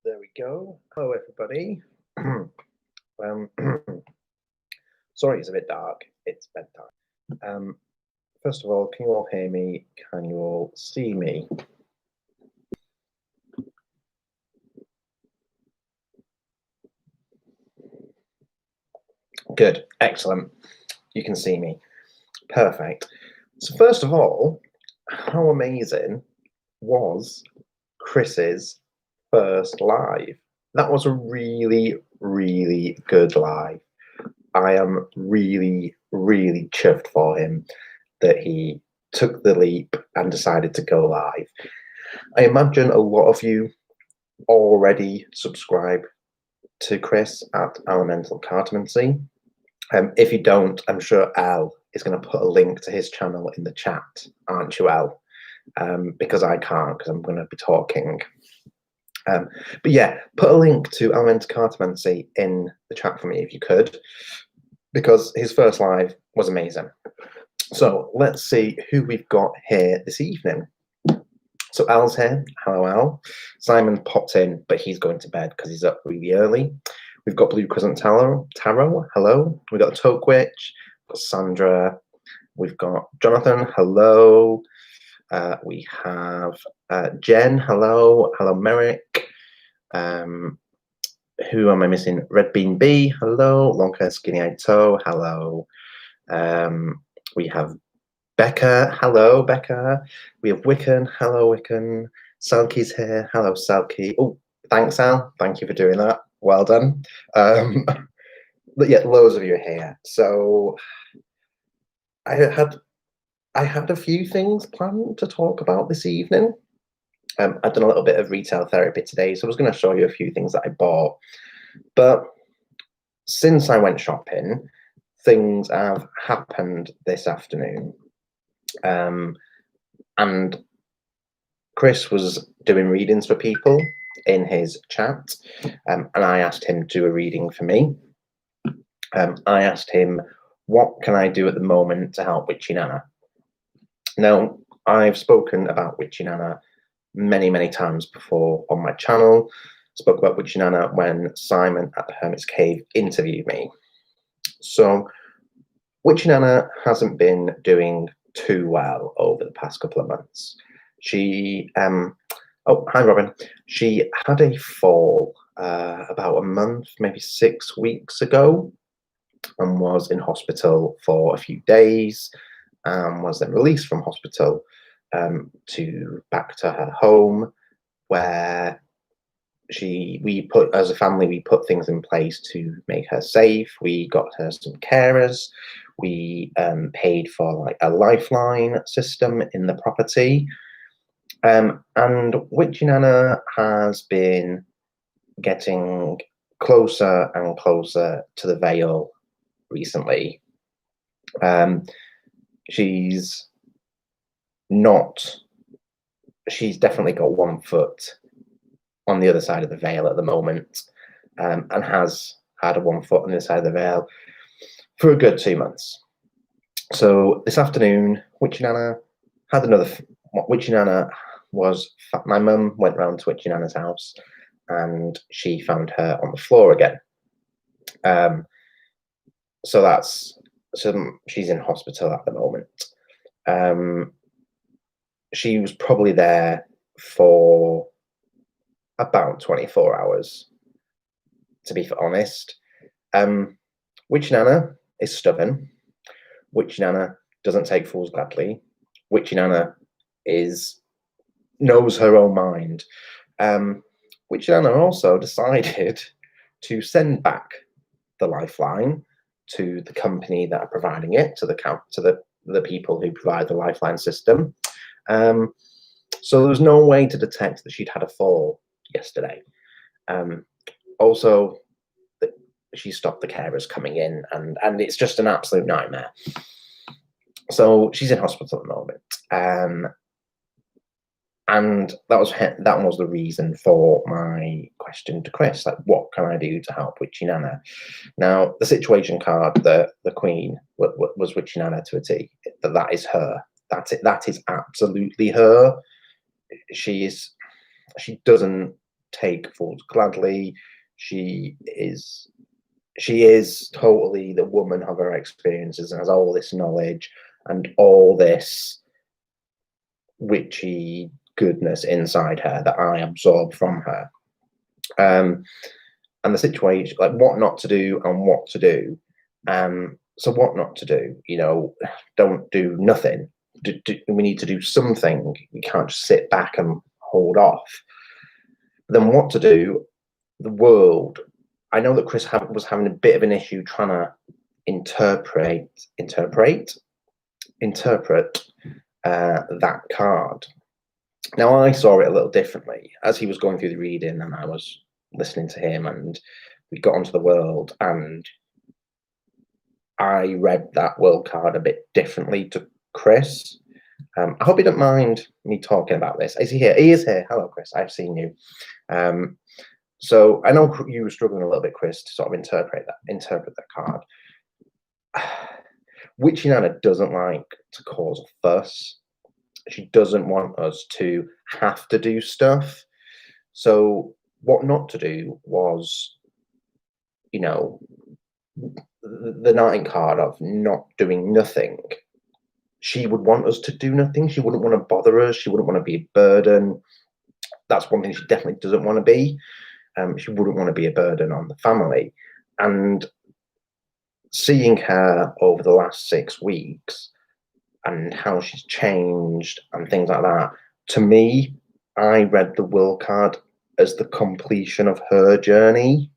There we go. Hello, everybody. um, sorry, it's a bit dark. It's bedtime. First of all, can you all hear me? Can you all see me? Good. Excellent. You can see me. Perfect. So first of all, how amazing was Chris's first live? That was a really, really good live. I am really, really chuffed for him that he took the leap and decided to go live. I imagine a lot of you already subscribe to Chris at Elemental Cartomancy. If you don't, I'm sure Al is going to put a link to his channel in the chat, aren't you, Al? Because I can't, because I'm going to be talking. But yeah, put a link to Elemental Cartomancy in the chat for me if you could, because his first live was amazing. So let's see who we've got here this evening. So Al's here. Hello, Al. Simon popped in, but he's going to bed because he's up really early. We've got Blue Crescent Tarot. Hello. We've got Toke Witch. We've got Sandra. We've got Jonathan. Hello. We have Jen. Hello. Hello, Merrick. Who am I missing? Red Bean B. Hello. Long hair, skinny eyed toe. Hello. We have Becca. Hello, Becca. We have Wiccan. Hello, Wiccan. Salky's here. Hello, Salky. Oh, thanks, Al. Thank you for doing that. Well done. But yeah, loads of you are here. So I had a few things planned to talk about this evening. I've done a little bit of retail therapy today, so I was going to show you a few things that I bought. But since I went shopping, things have happened this afternoon. And Chris was doing readings for people in his chat, and I asked him to do a reading for me. I asked him, what can I do at the moment to help Witchy Nana? Now, I've spoken about Witchy Nana many, many times before on my channel. Spoke about Witchy Nana when Simon at the Hermit's Cave interviewed me. So Witchy Nana hasn't been doing too well over the past couple of months. She oh, hi Robin. She had a fall about a month, maybe 6 weeks ago, and was in hospital for a few days, and was then released from hospital to back to her home, where as a family, we put things in place to make her safe. We got her some carers. We paid for like a lifeline system in the property. And Witchy Nana has been getting closer and closer to the veil recently. She's definitely got 1 foot on the other side of the veil at the moment, and has had a 1 foot on the other side of the veil for a good 2 months. So this afternoon, Witchy Nana had another. Witchy Nana was. My mum went round to Witchy Nana's house, and she found her on the floor again. So she's in hospital at the moment. She was probably there for about 24 hours, to be honest. Witchy Nana is stubborn. Witchy Nana doesn't take fools gladly. Witchy Nana knows her own mind. Witchy Nana also decided to send back the lifeline to the company that are providing it, to the people who provide the lifeline system. So there was no way to detect that she'd had a fall yesterday. Also, she stopped the carers coming in, and it's just an absolute nightmare. So she's in hospital at the moment, and that was the reason for my question to Chris, like, what can I do to help Witchy Nana? Now, the situation card, the Queen, was Witchy Nana to a T. That is her. That is absolutely her. She doesn't take fault gladly. She is totally the woman of her experiences and has all this knowledge and all this witchy goodness inside her that I absorb from her. And the situation, like what not to do and what to do. So what not to do, don't do nothing. We need to do something. We can't just sit back and hold off. Then what to do? The world. I know that Chris was having a bit of an issue trying to interpret that card. Now I saw it a little differently as he was going through the reading, and I was listening to him, and we got onto the world, and I read that world card a bit differently to Chris. I hope you don't mind me talking about this. Is he here? He is here. Hello, Chris. I've seen you. So I know you were struggling a little bit, Chris, to sort of interpret that card. Witchy Nana doesn't like to cause a fuss. She doesn't want us to have to do stuff. So what not to do was, the Knighting card of not doing nothing. She would want us to do nothing. She wouldn't want to bother us. She wouldn't want to be a burden. That's one thing she definitely doesn't want to be. She wouldn't want to be a burden on the family. And seeing her over the last 6 weeks and how she's changed and things like that, to me, I read the will card as the completion of her journey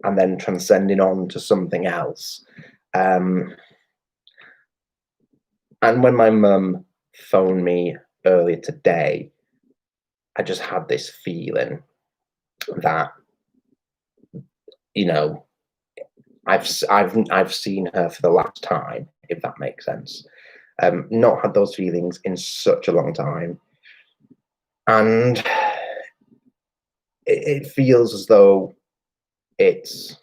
and then transcending on to something else. And when my mum phoned me earlier today, I just had this feeling that, I've seen her for the last time, if that makes sense. Not had those feelings in such a long time, and it feels as though it's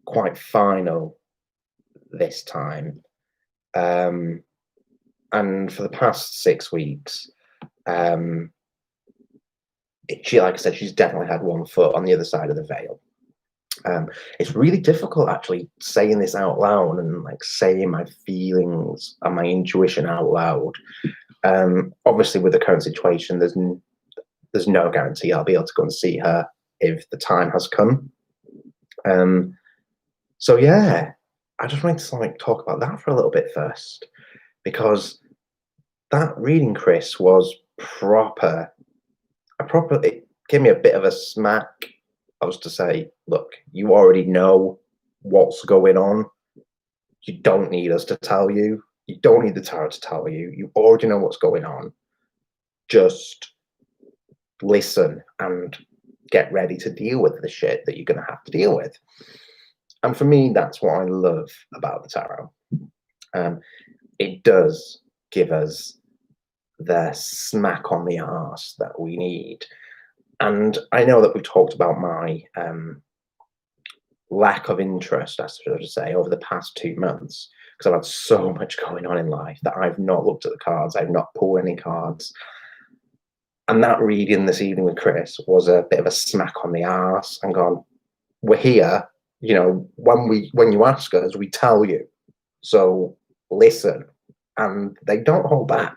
quite final this time. And for the past 6 weeks, she, like I said, she's definitely had one foot on the other side of the veil. It's really difficult actually saying this out loud and like saying my feelings and my intuition out loud. Obviously, with the current situation, there's no guarantee I'll be able to go and see her if the time has come. So yeah, I just wanted to like talk about that for a little bit first, because that reading, Chris, was proper. It gave me a bit of a smack. I was to say, look, you already know what's going on. You don't need us to tell you. You don't need the tarot to tell you. You already know what's going on. Just listen and get ready to deal with the shit that you're going to have to deal with. And for me, that's what I love about the tarot. It does give us the smack on the arse that we need. And I know that we talked about my lack of interest, I should say, over the past 2 months, because I've had so much going on in life that I've not looked at the cards. I've not pulled any cards. And that reading this evening with Chris was a bit of a smack on the arse and gone, we're here, when you ask us, we tell you. So listen. And they don't hold back.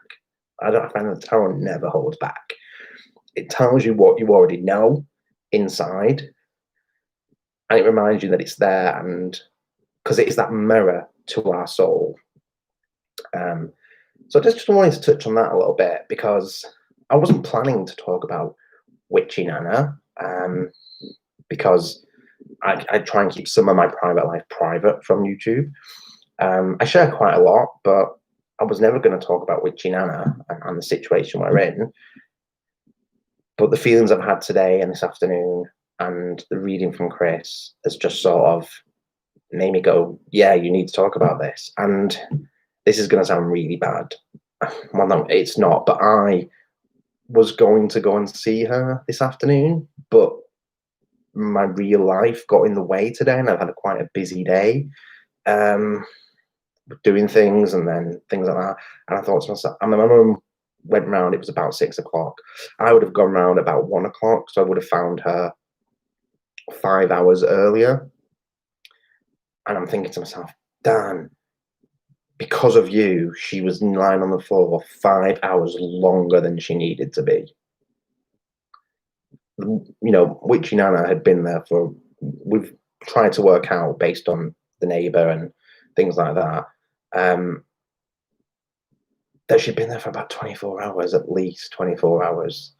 I find that the tarot never holds back. It tells you what you already know inside, and it reminds you that it's there, and because it is that mirror to our soul. So I just wanted to touch on that a little bit, because I wasn't planning to talk about Witchy Nana, because I try and keep some of my private life private from YouTube. I share quite a lot, but I was never going to talk about Witchy Nana and the situation we're in. But the feelings I've had today and this afternoon and the reading from Chris has just sort of made me go, yeah, you need to talk about this. And this is going to sound really bad. Well, no, it's not. But I was going to go and see her this afternoon, but my real life got in the way today, and I've had quite a busy day. Doing things and then things like that. And I thought to myself, and my mum went round, it was about 6 o'clock. I would have gone round about 1 o'clock, so I would have found her 5 hours earlier. And I'm thinking to myself, Dan, because of you, she was lying on the floor 5 hours longer than she needed to be. Witchy Nana had been there we've tried to work out based on the neighbour and things like that, that she'd been there for about 24 hours, at least 24 hours.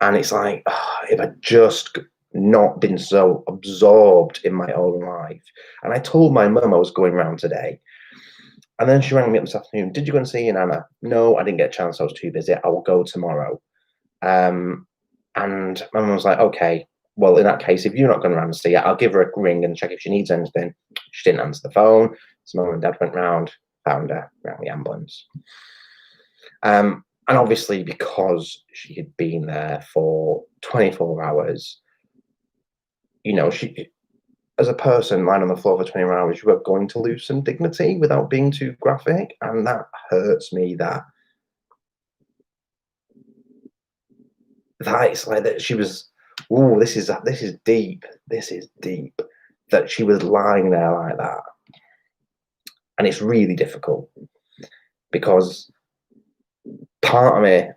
And it's like, if I'd just not been so absorbed in my own life. And I told my mum I was going round today. And then she rang me up this afternoon. Did you go and see your Nana? No, I didn't get a chance. I was too busy. I will go tomorrow. And my mum was like, okay, well, in that case, if you're not going around to see her, I'll give her a ring and check if she needs anything. She didn't answer the phone. So mum and dad went round, found her, around the ambulance. And obviously, because she had been there for 24 hours, she, as a person lying on the floor for 24 hours, you are going to lose some dignity without being too graphic. And that hurts me that it's like that she was, this is deep. This is deep. That she was lying there like that. And it's really difficult because part of me,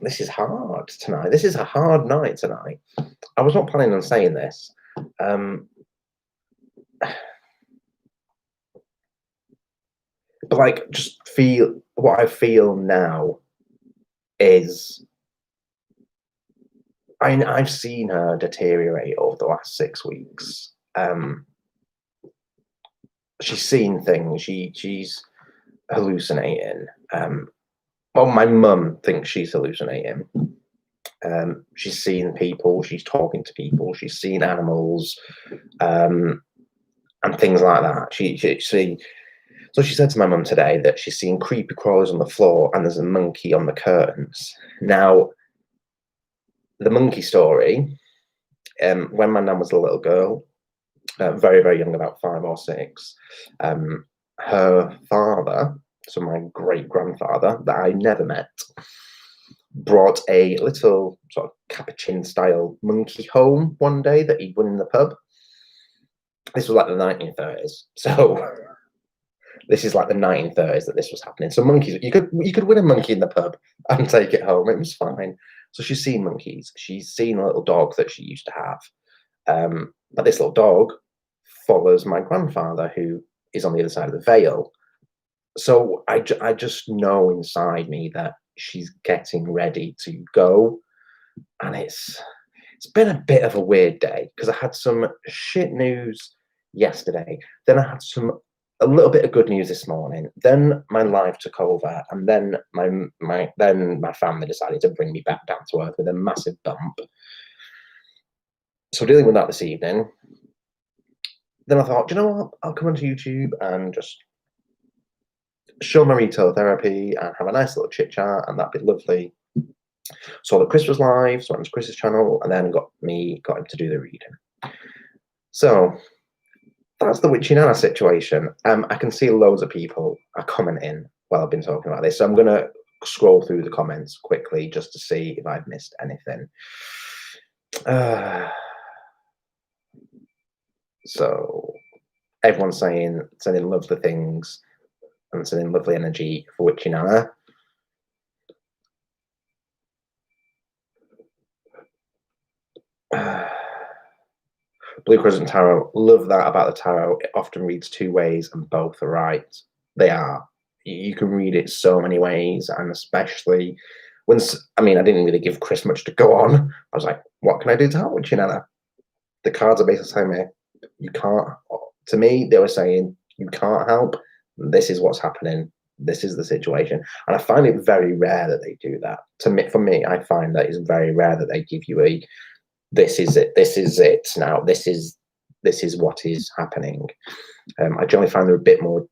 this is hard tonight. This is a hard night tonight. I was not planning on saying this. But like, just feel what I feel now is, I've seen her deteriorate over the last 6 weeks. She's seen things. She's hallucinating. Well, my mum thinks she's hallucinating. She's seen people. She's talking to people. She's seen animals, and things like that. So she said to my mum today that she's seen creepy crawlers on the floor and there's a monkey on the curtains. Now, the monkey story, when my nan was a little girl, very, very young, about 5 or 6, her father, so my great-grandfather, that I never met, brought a little sort of capuchin-style monkey home one day that he'd won in the pub. This was like the 1930s, so this is like the 1930s that this was happening. So monkeys, you could win a monkey in the pub and take it home. It was fine. So she's seen monkeys. She's seen a little dog that she used to have. But this little dog follows my grandfather, who is on the other side of the veil. So I just know inside me that she's getting ready to go. And it's been a bit of a weird day because I had some shit news yesterday. Then I had a little bit of good news this morning. Then my life took over, and then my family decided to bring me back down to earth with a massive bump. So dealing with that this evening. Then I thought, do you know what? I'll come onto YouTube and just show my retail therapy and have a nice little chit chat, and that'd be lovely. Saw that Chris was live, so I went to Chris's channel, and then got him to do the reading. So that's the Witchy Nana situation. I can see loads of people are commenting while I've been talking about this, so I'm going to scroll through the comments quickly just to see if I've missed anything. So everyone's sending lovely things and sending lovely energy for Witchy Nana. Blue Crescent Tarot, love that about the tarot. It often reads 2 ways and both are right. They are. You can read it so many ways, and especially when, I didn't really give Chris much to go on. I was like, what can I do to help Witchy Nana? The cards are basically saying, you can't, to me, they were saying, you can't help. This is what's happening. This is the situation. And I find it very rare that they do that. For me, I find that it's very rare that they give you a, this is it now, this is what is happening. I generally find they're a bit more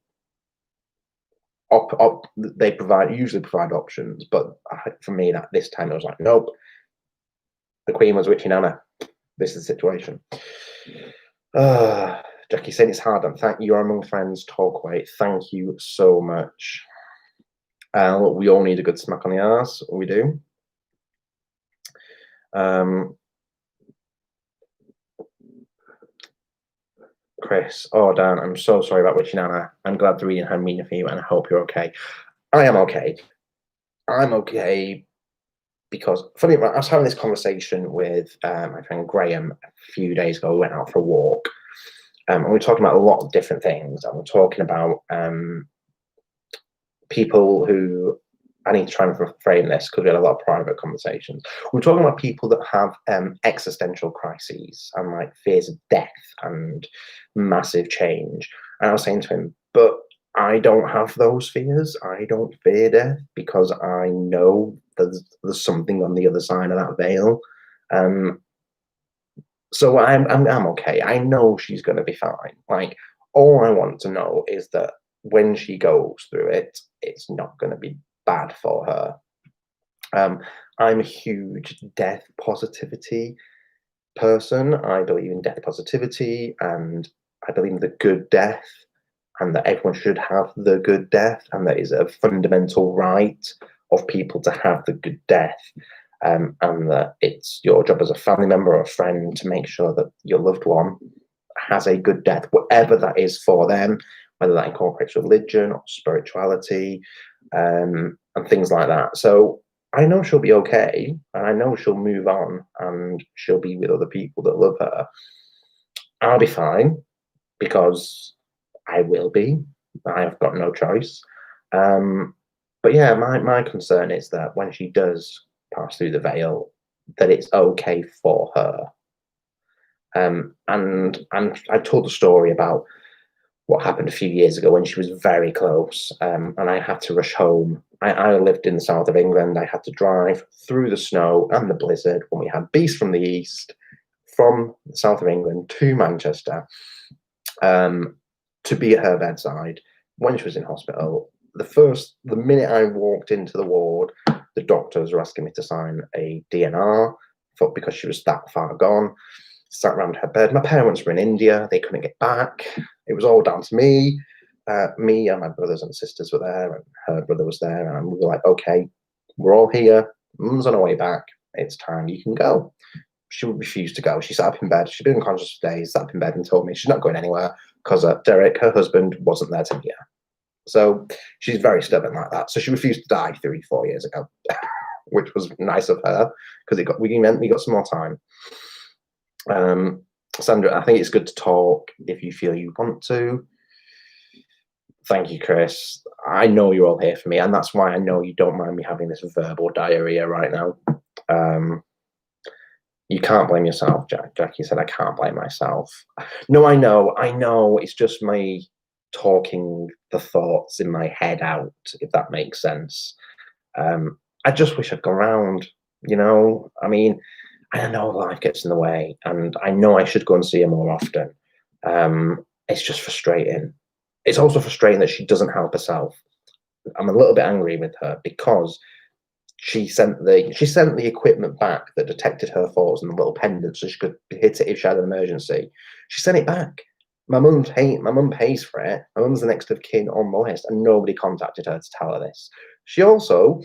they usually provide options, but for me, that this time it was like, nope, the Queen was Witchy Nana. This is the situation. Jackie saying it's hard. And thank you. You're among friends. Talk away. Thank you so much. We all need a good smack on the arse. We do. Chris, oh Dan, I'm so sorry about witchy Nana. I'm glad the reading had meaning for you, and I hope you're okay. I am okay. I'm okay because funny, I was having this conversation with my friend Graham a few days ago. We went out for a walk, and we were talking about a lot of different things. And we're talking about people who, I need to try and frame this because we had a lot of private conversations. We're talking about people that have existential crises and like fears of death and massive change. And I was saying to him, but I don't have those fears. I don't fear death because I know there's something on the other side of that veil. So I'm okay. I know she's going to be fine. Like, all I want to know is that when she goes through it, it's not going to be bad for her. I'm a huge death positivity person. I believe in death positivity, and I believe in the good death, and that everyone should have the good death, and that is a fundamental right of people to have the good death. And that it's your job as a family member or a friend to make sure that your loved one has a good death, whatever that is for them, whether that incorporates religion or spirituality, and things like that. So I know she'll be okay, and I know she'll move on, and she'll be with other people that love her. I'll be fine because I will be. I've got no choice. But yeah, my concern is that when she does pass through the veil, that it's okay for her. And I told the story about what happened a few years ago when she was very close, and I had to rush home. I lived in the south of England. I had to drive through the snow and the blizzard when we had beasts from the east, from the south of England to Manchester, to be at her bedside when she was in hospital. The minute I walked into the ward, the doctors were asking me to sign a DNR because she was that far gone. Sat around her bed. My parents were in India. They couldn't get back. It was all down to me. Me and my brothers and sisters were there, and her brother was there. And we were like, okay, we're all here. Mum's on her way back. It's time. You can go. She refused to go. She sat up in bed. She'd been unconscious for days, sat up in bed and told me she's not going anywhere because Derek, her husband, wasn't there to meet her. So she's very stubborn like that. So she refused to die 3-4 years ago, which was nice of her because we got some more time. Sandra, I think it's good to talk if you feel you want to. Thank you, Chris. I know you're all here for me, and that's why I know you don't mind me having this verbal diarrhea right now. You can't blame yourself, Jack. Jackie said, I can't blame myself. No, I know. It's just me talking the thoughts in my head out, if that makes sense. I just wish I'd gone round, I mean, I know life gets in the way, and I know I should go and see her more often. It's just frustrating. It's also frustrating that she doesn't help herself. I'm a little bit angry with her because she sent the equipment back that detected her falls and the little pendant so she could hit it if she had an emergency. She sent it back. My mum pays for it. My mum's the next of kin on the list, and nobody contacted her to tell her this. She also,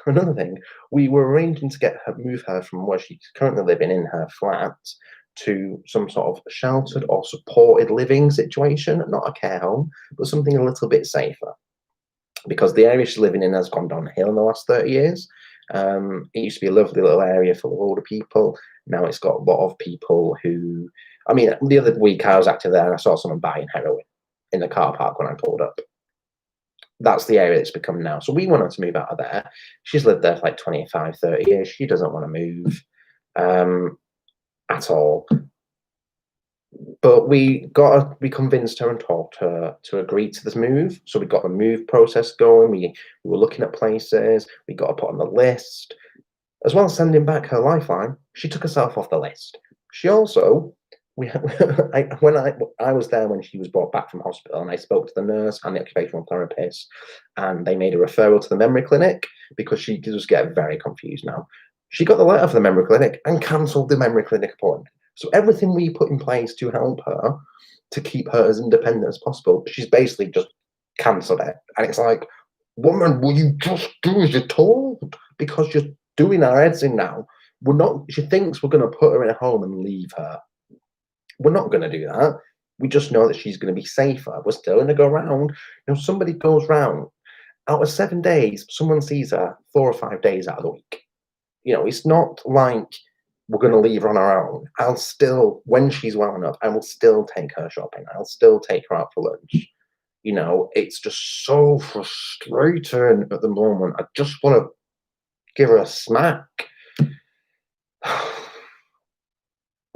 another thing, we were arranging to move her from where she's currently living in her flat to some sort of sheltered or supported living situation, not a care home, but something a little bit safer. Because the area she's living in has gone downhill in the last 30 years. It used to be a lovely little area full of older people. Now it's got a lot of people who, I mean, the other week I was active there and I saw someone buying heroin in the car park when I pulled up. That's the area it's become now. So we want her to move out of there. She's lived there for like 25, 30 years. She doesn't want to move at all. But we convinced her and talked her to agree to this move. So we got the move process going. We were looking at places. We got her put on the list. As well as sending back her lifeline, she took herself off the list. She also, when I was there when she was brought back from hospital, and I spoke to the nurse and the occupational therapist, and they made a referral to the memory clinic because she does get very confused now. She got the letter from the memory clinic and cancelled the memory clinic appointment. So everything we put in place to help her, to keep her as independent as possible, she's basically just cancelled it. And it's like, woman, will you just do as you're told? Because you're doing our heads in now. We're not, she thinks we're going to put her in a home and leave her. We're not going to do that. We just know that she's going to be safer. We're still going to go round. Somebody goes round. Out of 7 days, someone sees her 4 or 5 days out of the week. It's not like we're going to leave her on our own. I'll still, when she's well enough, I will still take her shopping. I'll still take her out for lunch. It's just so frustrating at the moment. I just want to give her a smack.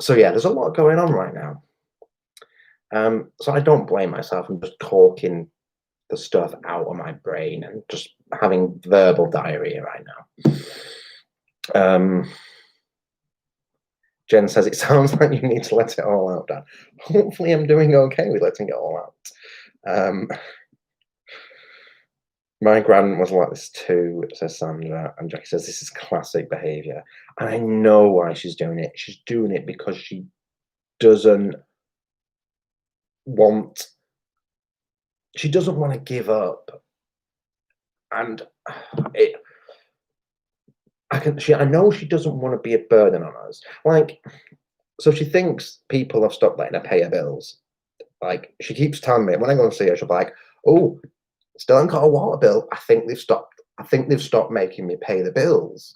So yeah, there's a lot going on right now. So I don't blame myself. I'm just talking the stuff out of my brain and just having verbal diarrhea right now. Jen says, it sounds like you need to let it all out, Dan. Hopefully I'm doing okay with letting it all out. My gran was like this too, says Sandra, and Jackie says, this is classic behaviour. And I know why she's doing it. She's doing it because she doesn't want to give up. And I know she doesn't want to be a burden on us. So she thinks people have stopped letting her pay her bills. She keeps telling me, when I go and see her, she'll be like, oh, still haven't got a water bill. I think they've stopped making me pay the bills.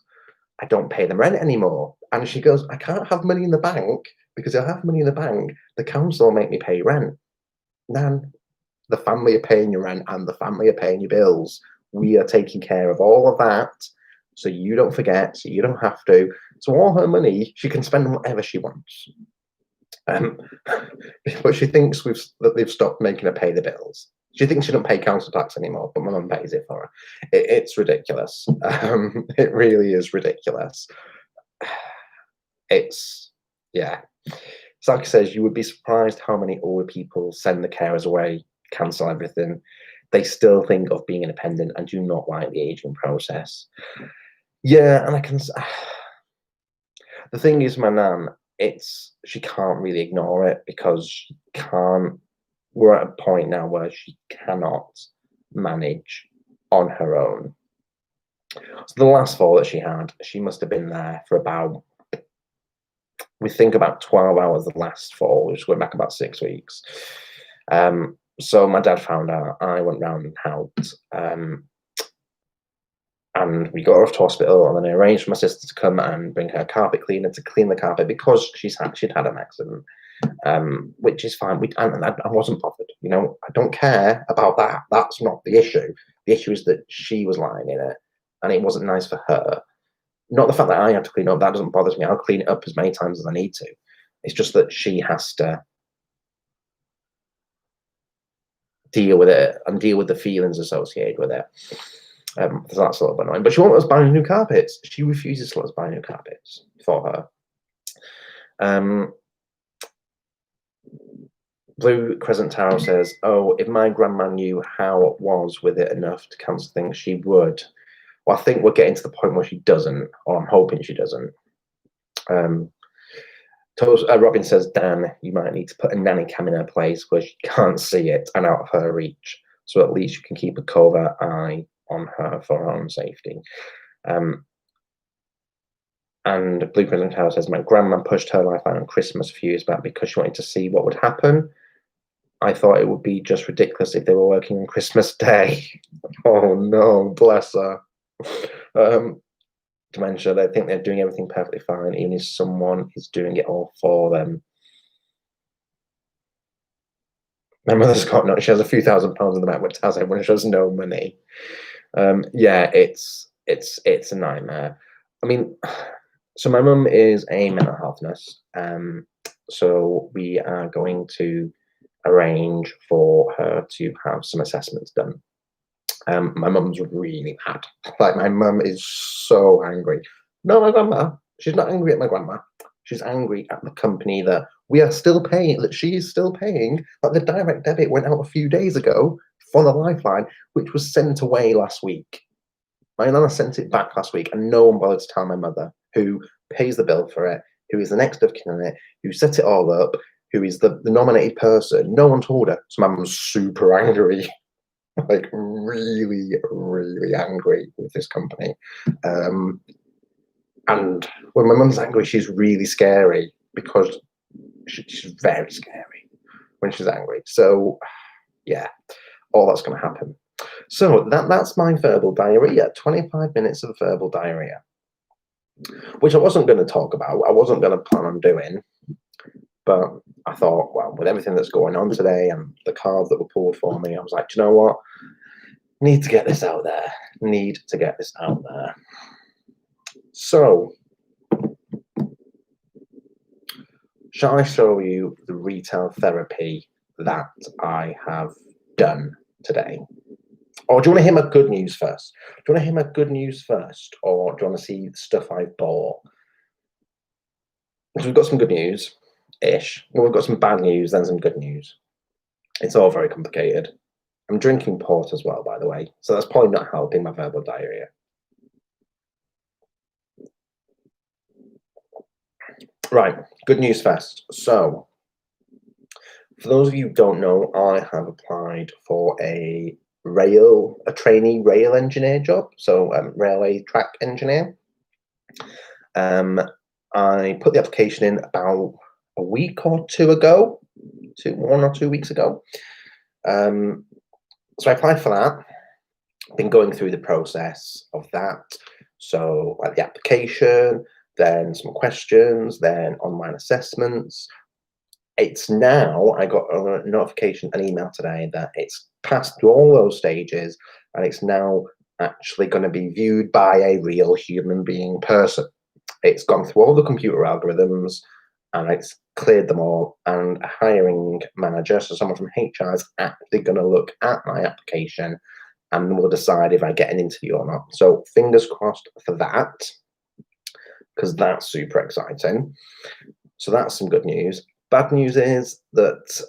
I don't pay them rent anymore. And she goes, I can't have money in the bank, because if I have money in the bank, the council will make me pay rent. Nan, the family are paying your rent and the family are paying your bills. We are taking care of all of that, so you don't forget, so you don't have to. So all her money, she can spend on whatever she wants. But she thinks that they've stopped making her pay the bills. She thinks she don't pay council tax anymore, but my mum pays it for her. It's ridiculous. It really is ridiculous. Yeah. Saki says, you would be surprised how many older people send the carers away, cancel everything. They still think of being independent and do not like the aging process. Yeah, and I can. The thing is, my nan, she can't really ignore it, because she can't. We're at a point now where she cannot manage on her own. So the last fall that she had, she must have been there for about, we think about 12 hours the last fall, which went back about 6 weeks. So my dad found out, I went round and helped, and we got her off to hospital, and then I arranged for my sister to come and bring her carpet cleaner to clean the carpet, because she'd had an accident, which is fine. I wasn't bothered. I don't care about that. That's not the issue. The issue is that she was lying in it, and it wasn't nice for her. Not the fact that I had to clean up. That doesn't bother me. I'll clean it up as many times as I need to. It's just that she has to deal with it and deal with the feelings associated with it. So that's a little bit annoying. But she won't let us buy new carpets. She refuses to let us buy new carpets for her. Blue Crescent Tower says, oh, if my grandma knew how it was with it enough to cancel things, she would. Well, I think we're getting to the point where she doesn't, or I'm hoping she doesn't. Robin says, Dan, you might need to put a nanny cam in her place where she can't see it and out of her reach, so at least you can keep a covert eye on her for her own safety. And Blue Crescent Tower says, my grandma pushed her life out on Christmas a few years back because she wanted to see what would happen. I thought it would be just ridiculous if they were working on Christmas Day. Oh no, bless her. Dementia, they think they're doing everything perfectly fine, even if someone is doing it all for them. My mother's got no, she has a few £1,000s in the bank, which tells everyone she has no money. Yeah, it's a nightmare. I mean, so my mum is a mental health nurse. So we are going to arrange for her to have some assessments done. My mum's really mad. My mum is so angry. No, my grandma. She's not angry at my grandma. She's angry at the company that we are still paying, that she is still paying. The direct debit went out a few days ago for the Lifeline, which was sent away last week. My nana sent it back last week, and no one bothered to tell my mother, who pays the bill for it, who is the next of kin in it, who set it all up, who is the nominated person. No one told her. So my mum's super angry. like really, really angry with this company. And when my mum's angry, she's really scary because she's very scary when she's angry. So yeah, all that's going to happen. So that's my verbal diarrhea. 25 minutes of verbal diarrhea, which I wasn't going to talk about. I wasn't going to plan on doing, but I thought, well, with everything that's going on today and the cards that were pulled for me, I was like, do you know what? Need to get this out there. Need to get this out there. So, shall I show you the retail therapy that I have done today? Or do you want to hear my good news first? Do you want to hear my good news first? Or do you want to see stuff I've bought? So we've got some good news-ish. Well, we've got some bad news, then some good news. It's all very complicated. I'm drinking port as well, by the way. So that's probably not helping my verbal diarrhea. Right, good news first. So, for those of you who don't know, I have applied for a trainee rail engineer job. So, railway track engineer. I put the application in about a week or two ago, 1 or 2 weeks ago. So I applied for that. Been going through the process of that. So like the application, then some questions, then online assessments. It's now, I got a notification, an email today that it's passed through all those stages and it's now actually going to be viewed by a real human being person. It's gone through all the computer algorithms and it's cleared them all. And a hiring manager, so someone from HR, is actually going to look at my application and will decide if I get an interview or not. So fingers crossed for that, because that's super exciting. So that's some good news. Bad news is that,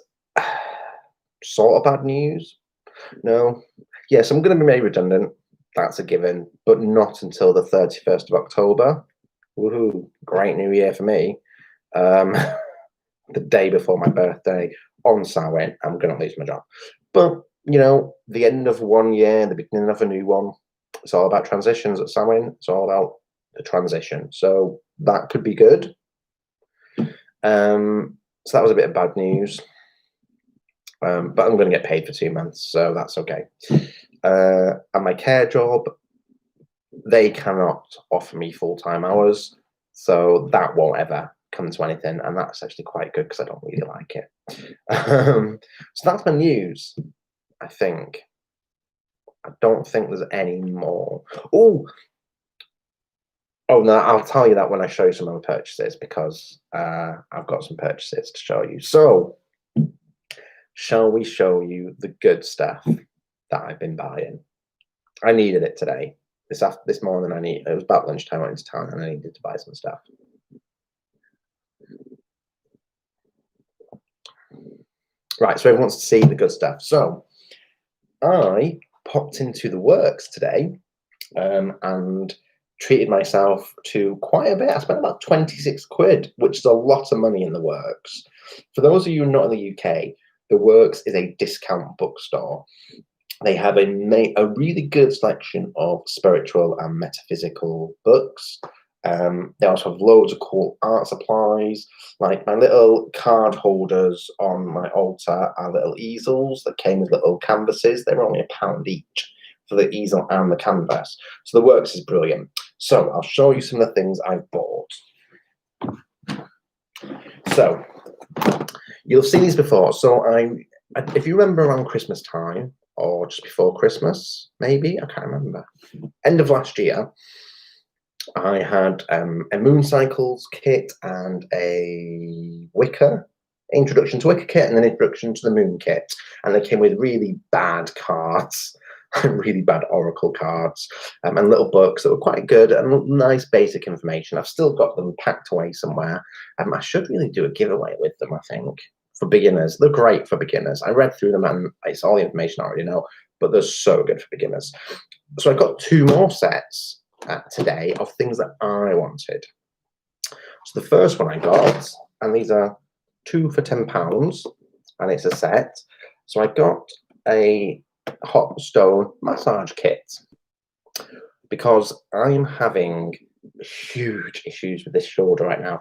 sort of bad news. No. Yes, I'm going to be made redundant. That's a given, but not until the 31st of October. Woohoo, great new year for me. The day before my birthday on Samhain, I'm going to lose my job. But, you know, the end of one year, the beginning of a new one, it's all about transitions at Samhain. It's all about the transition. So that could be good. So that was a bit of bad news. But I'm going to get paid for 2 months, so that's okay. And my care job, they cannot offer me full-time hours, so that won't ever come to anything, and that's actually quite good because I don't really like it. So that's my news, I think. I don't think there's any more. Oh no, I'll tell you that when I show you some of my purchases, because I've got some purchases to show you. So, shall we show you the good stuff that I've been buying? I needed it today. This morning, it was about lunchtime. I went into town and I needed to buy some stuff. Right, so everyone wants to see the good stuff. So I popped into the works today and treated myself to quite a bit. I spent about 26 quid, which is a lot of money in the works. For those of you not in the UK, the works is a discount bookstore. They have a really good selection of spiritual and metaphysical books. They also have loads of cool art supplies, like my little card holders on my altar are little easels that came with little canvases. They were only £1 each for the easel and the canvas. So the works is brilliant. So I'll show you some of the things I've bought. So you'll have seen these before. So if you remember around Christmas time, or just before Christmas, maybe, I can't remember. End of last year, I had a Moon Cycles kit and a introduction to Wicker kit and an introduction to the Moon kit. And they came with really bad cards, really bad Oracle cards, and little books that were quite good and nice basic information. I've still got them packed away somewhere. I should really do a giveaway with them, I think. For beginners, they're great for beginners. I read through them and it's all the information I already know, but they're so good for beginners. So I got 2 more sets today of things that I wanted. So the first one I got, and these are 2 for £10, and it's a set. So I got a hot stone massage kit because I'm having huge issues with this shoulder right now.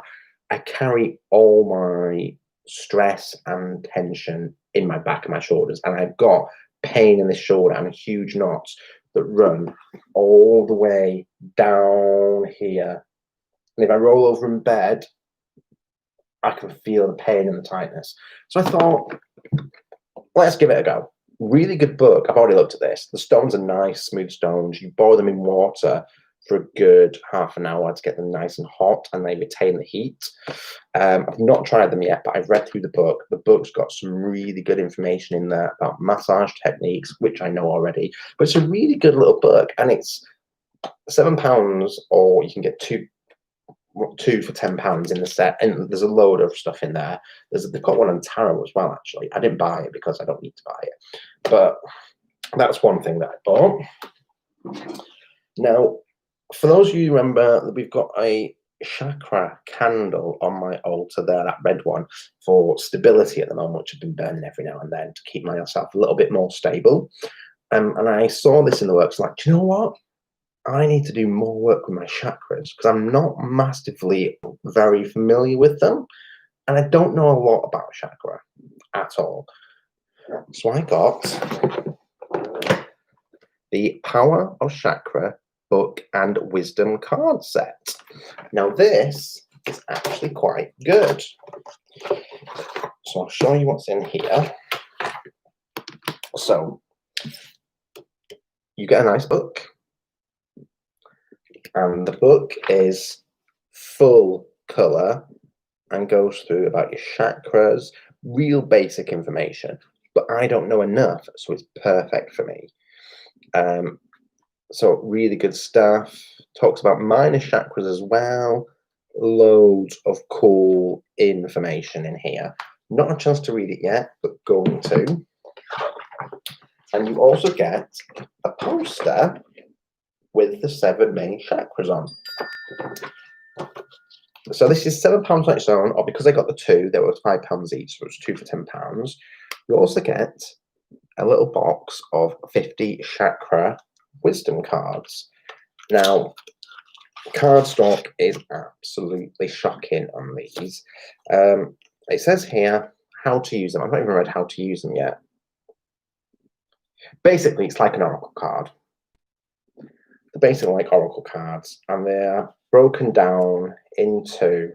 I carry all my stress and tension in my back of my shoulders, and I've got pain in this shoulder and huge knots that run all the way down here. And if I roll over in bed, I can feel the pain and the tightness. So I thought, let's give it a go. Really good book. I've already looked at this. The stones are nice, smooth stones. You boil them in water for a good half an hour to get them nice and hot, and they retain the heat. I've not tried them yet, but I've read through the book. The book's got some really good information in there about massage techniques, which I know already. But it's a really good little book, and it's £7, or you can get two for £10 in the set, and there's a load of stuff in there. They've got one on tarot as well. Actually, I didn't buy it because I don't need to buy it, but that's one thing that I bought. Now, for those of you who remember, that we've got a chakra candle on my altar there, that red one, for stability at the moment, which I've been burning every now and then to keep myself a little bit more stable. And I saw this in the works, like, do you know what? I need to do more work with my chakras because I'm not massively very familiar with them, and I don't know a lot about chakra at all. So I got the Power of Chakra book and wisdom card set. Now this is actually quite good. So I'll show you what's in here. So you get a nice book. And the book is full colour and goes through about your chakras, real basic information. But I don't know enough, so it's perfect for me. So really good stuff. Talks about minor chakras as well. Loads of cool information in here. Not a chance to read it yet, but going to. And you also get a poster with the 7 main chakras on. So this is £7 on its own, or because I got the 2, they were £5 each, so it was 2 for £10. You also get a little box of 50 chakra wisdom cards. Now, cardstock is absolutely shocking on these. It says here how to use them. I've not even read how to use them yet. Basically, it's like an oracle card. They're basically like oracle cards, and they're broken down into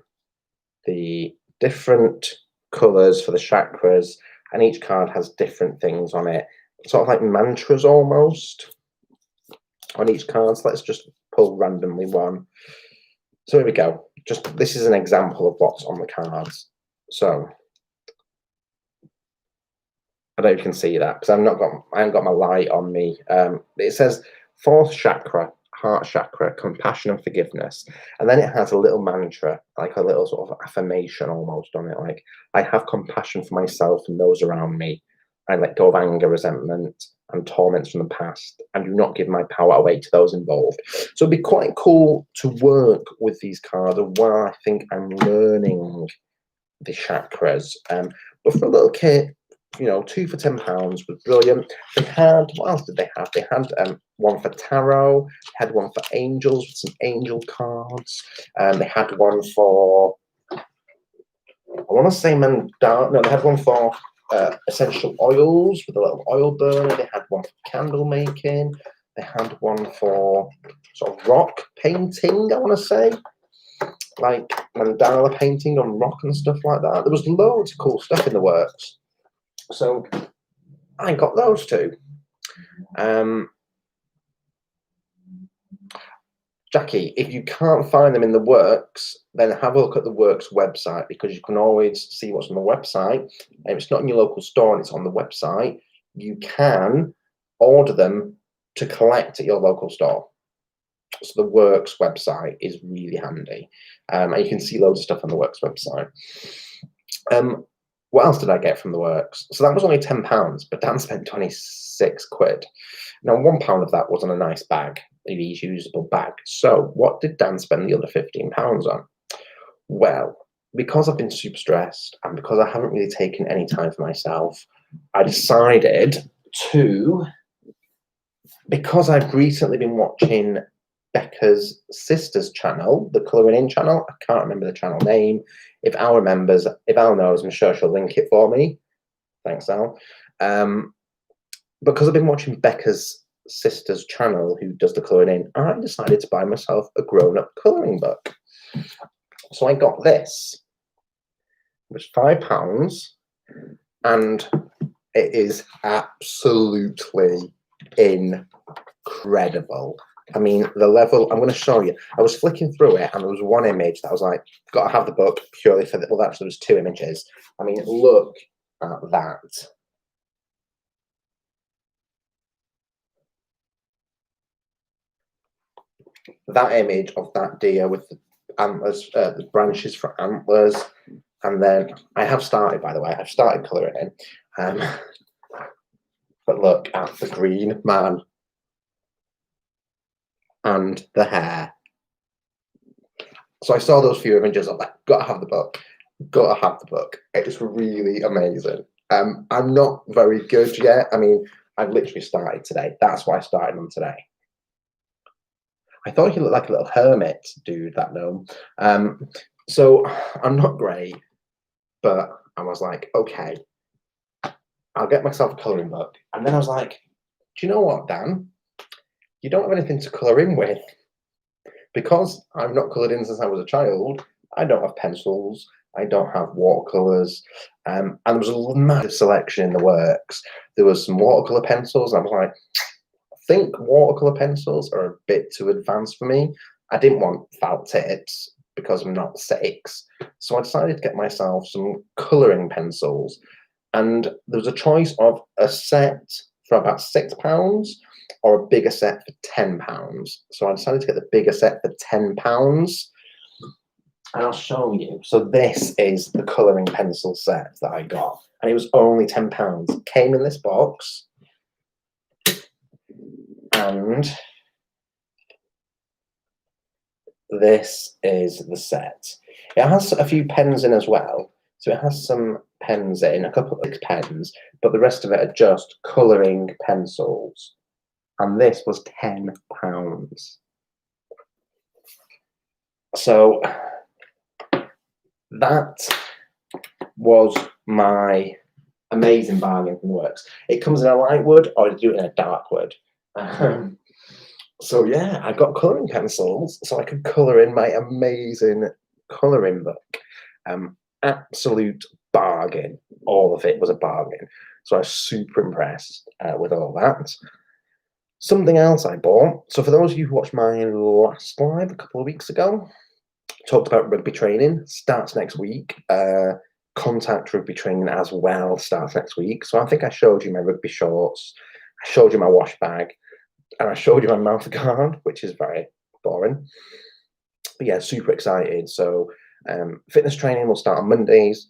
the different colours for the chakras, and each card has different things on it, sort of like mantras almost on each card. So let's just pull randomly one. So here we go. Just this is an example of what's on the cards. So I don't know if you can see that because I haven't got my light on me. It says 4th chakra, heart chakra, compassion and forgiveness. And then it has a little mantra, like a little sort of affirmation almost on it, like, I have compassion for myself and those around me. I let go of anger, resentment, and torments from the past, and do not give my power away to those involved. So it'd be quite cool to work with these cards while I think I'm learning the chakras. But for a little kit, 2 for £10 was brilliant. They had, what else did they have? They had one for tarot, they had one for angels with some angel cards, they had one for, I want to say mandala, no, they had one for essential oils with a little oil burner, they had one for candle making, they had one for sort of rock painting, I want to say, like mandala painting on rock and stuff like that. There was loads of cool stuff in the works. So I got those 2. Jackie, if you can't find them in the works, then have a look at the works website, because you can always see what's on the website. And if it's not in your local store and it's on the website, you can order them to collect at your local store. So the works website is really handy. And you can see loads of stuff on the works website. What else did I get from the works? So that was only £10, but Dan spent 26 quid. Now, £1 of that was on a nice bag, a reusable bag. So what did Dan spend the other £15 on? Well, because I've been super stressed and because I haven't really taken any time for myself, I decided to because I've recently been watching Becca's sister's channel, the Colouring In channel. I can't remember the channel name. If Al remembers, if Al knows, I'm sure she'll link it for me. Thanks, Al. Because I've been watching Becca's sister's channel, who does the colouring in, I decided to buy myself a grown-up colouring book. So I got this. It was £5, and it is absolutely incredible. I mean, the level, I'm going to show you. I was flicking through it, and there was one image that I was like, got to have the book purely for the, well, actually, there was two images. I mean, look at that. That image of that deer with the antlers, the branches for antlers, and then I have started, by the way, I've started colouring in. But look at the green man and the hair. So I saw those few images. I'm like, gotta have the book. Gotta have the book. It's really amazing. I'm not very good yet. I mean, I've literally started today. That's why I started on today. I thought he looked like a little hermit dude, that gnome. So I'm not great, but I was like, okay, I'll get myself a colouring book. And then I was like, do you know what, Dan? You don't have anything to colour in with. Because I've not coloured in since I was a child, I don't have pencils, I don't have watercolours, and there was a massive selection in the works. There was some watercolour pencils, and I was like, I think watercolour pencils are a bit too advanced for me. I didn't want felt tips because I'm not 6. So I decided to get myself some colouring pencils. And there was a choice of a set for about £6 or a bigger set for £10. So I decided to get the bigger set for £10. And I'll show you. So this is the colouring pencil set that I got. And it was only £10. It came in this box. And this is the set. It has a few pens in as well. So it has some pens in, a couple of pens, but the rest of it are just colouring pencils. And this was £10. So that was my amazing bargain from the works. It comes in a light wood, or I do it in a dark wood. So yeah, I got colouring pencils so I could colour in my amazing colouring book. Absolute bargain. All of it was a bargain. So I was super impressed with all that. Something else I bought. So for those of you who watched my last live a couple of weeks ago, talked about rugby training. Starts next week. Contact rugby training as well starts next week. So I think I showed you my rugby shorts. I showed you my wash bag. And I showed you my mouth guard, which is very boring. But yeah, super excited. So fitness training will start on Mondays,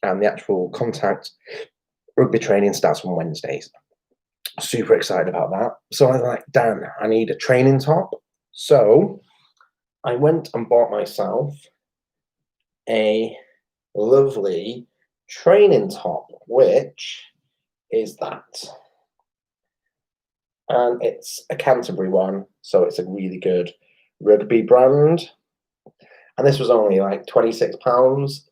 and the actual contact rugby training starts on Wednesdays. Super excited about that. So I was like, Dan, I need a training top. So I went and bought myself a lovely training top, which is that. And it's a Canterbury one, so it's a really good rugby brand. And this was only like £26.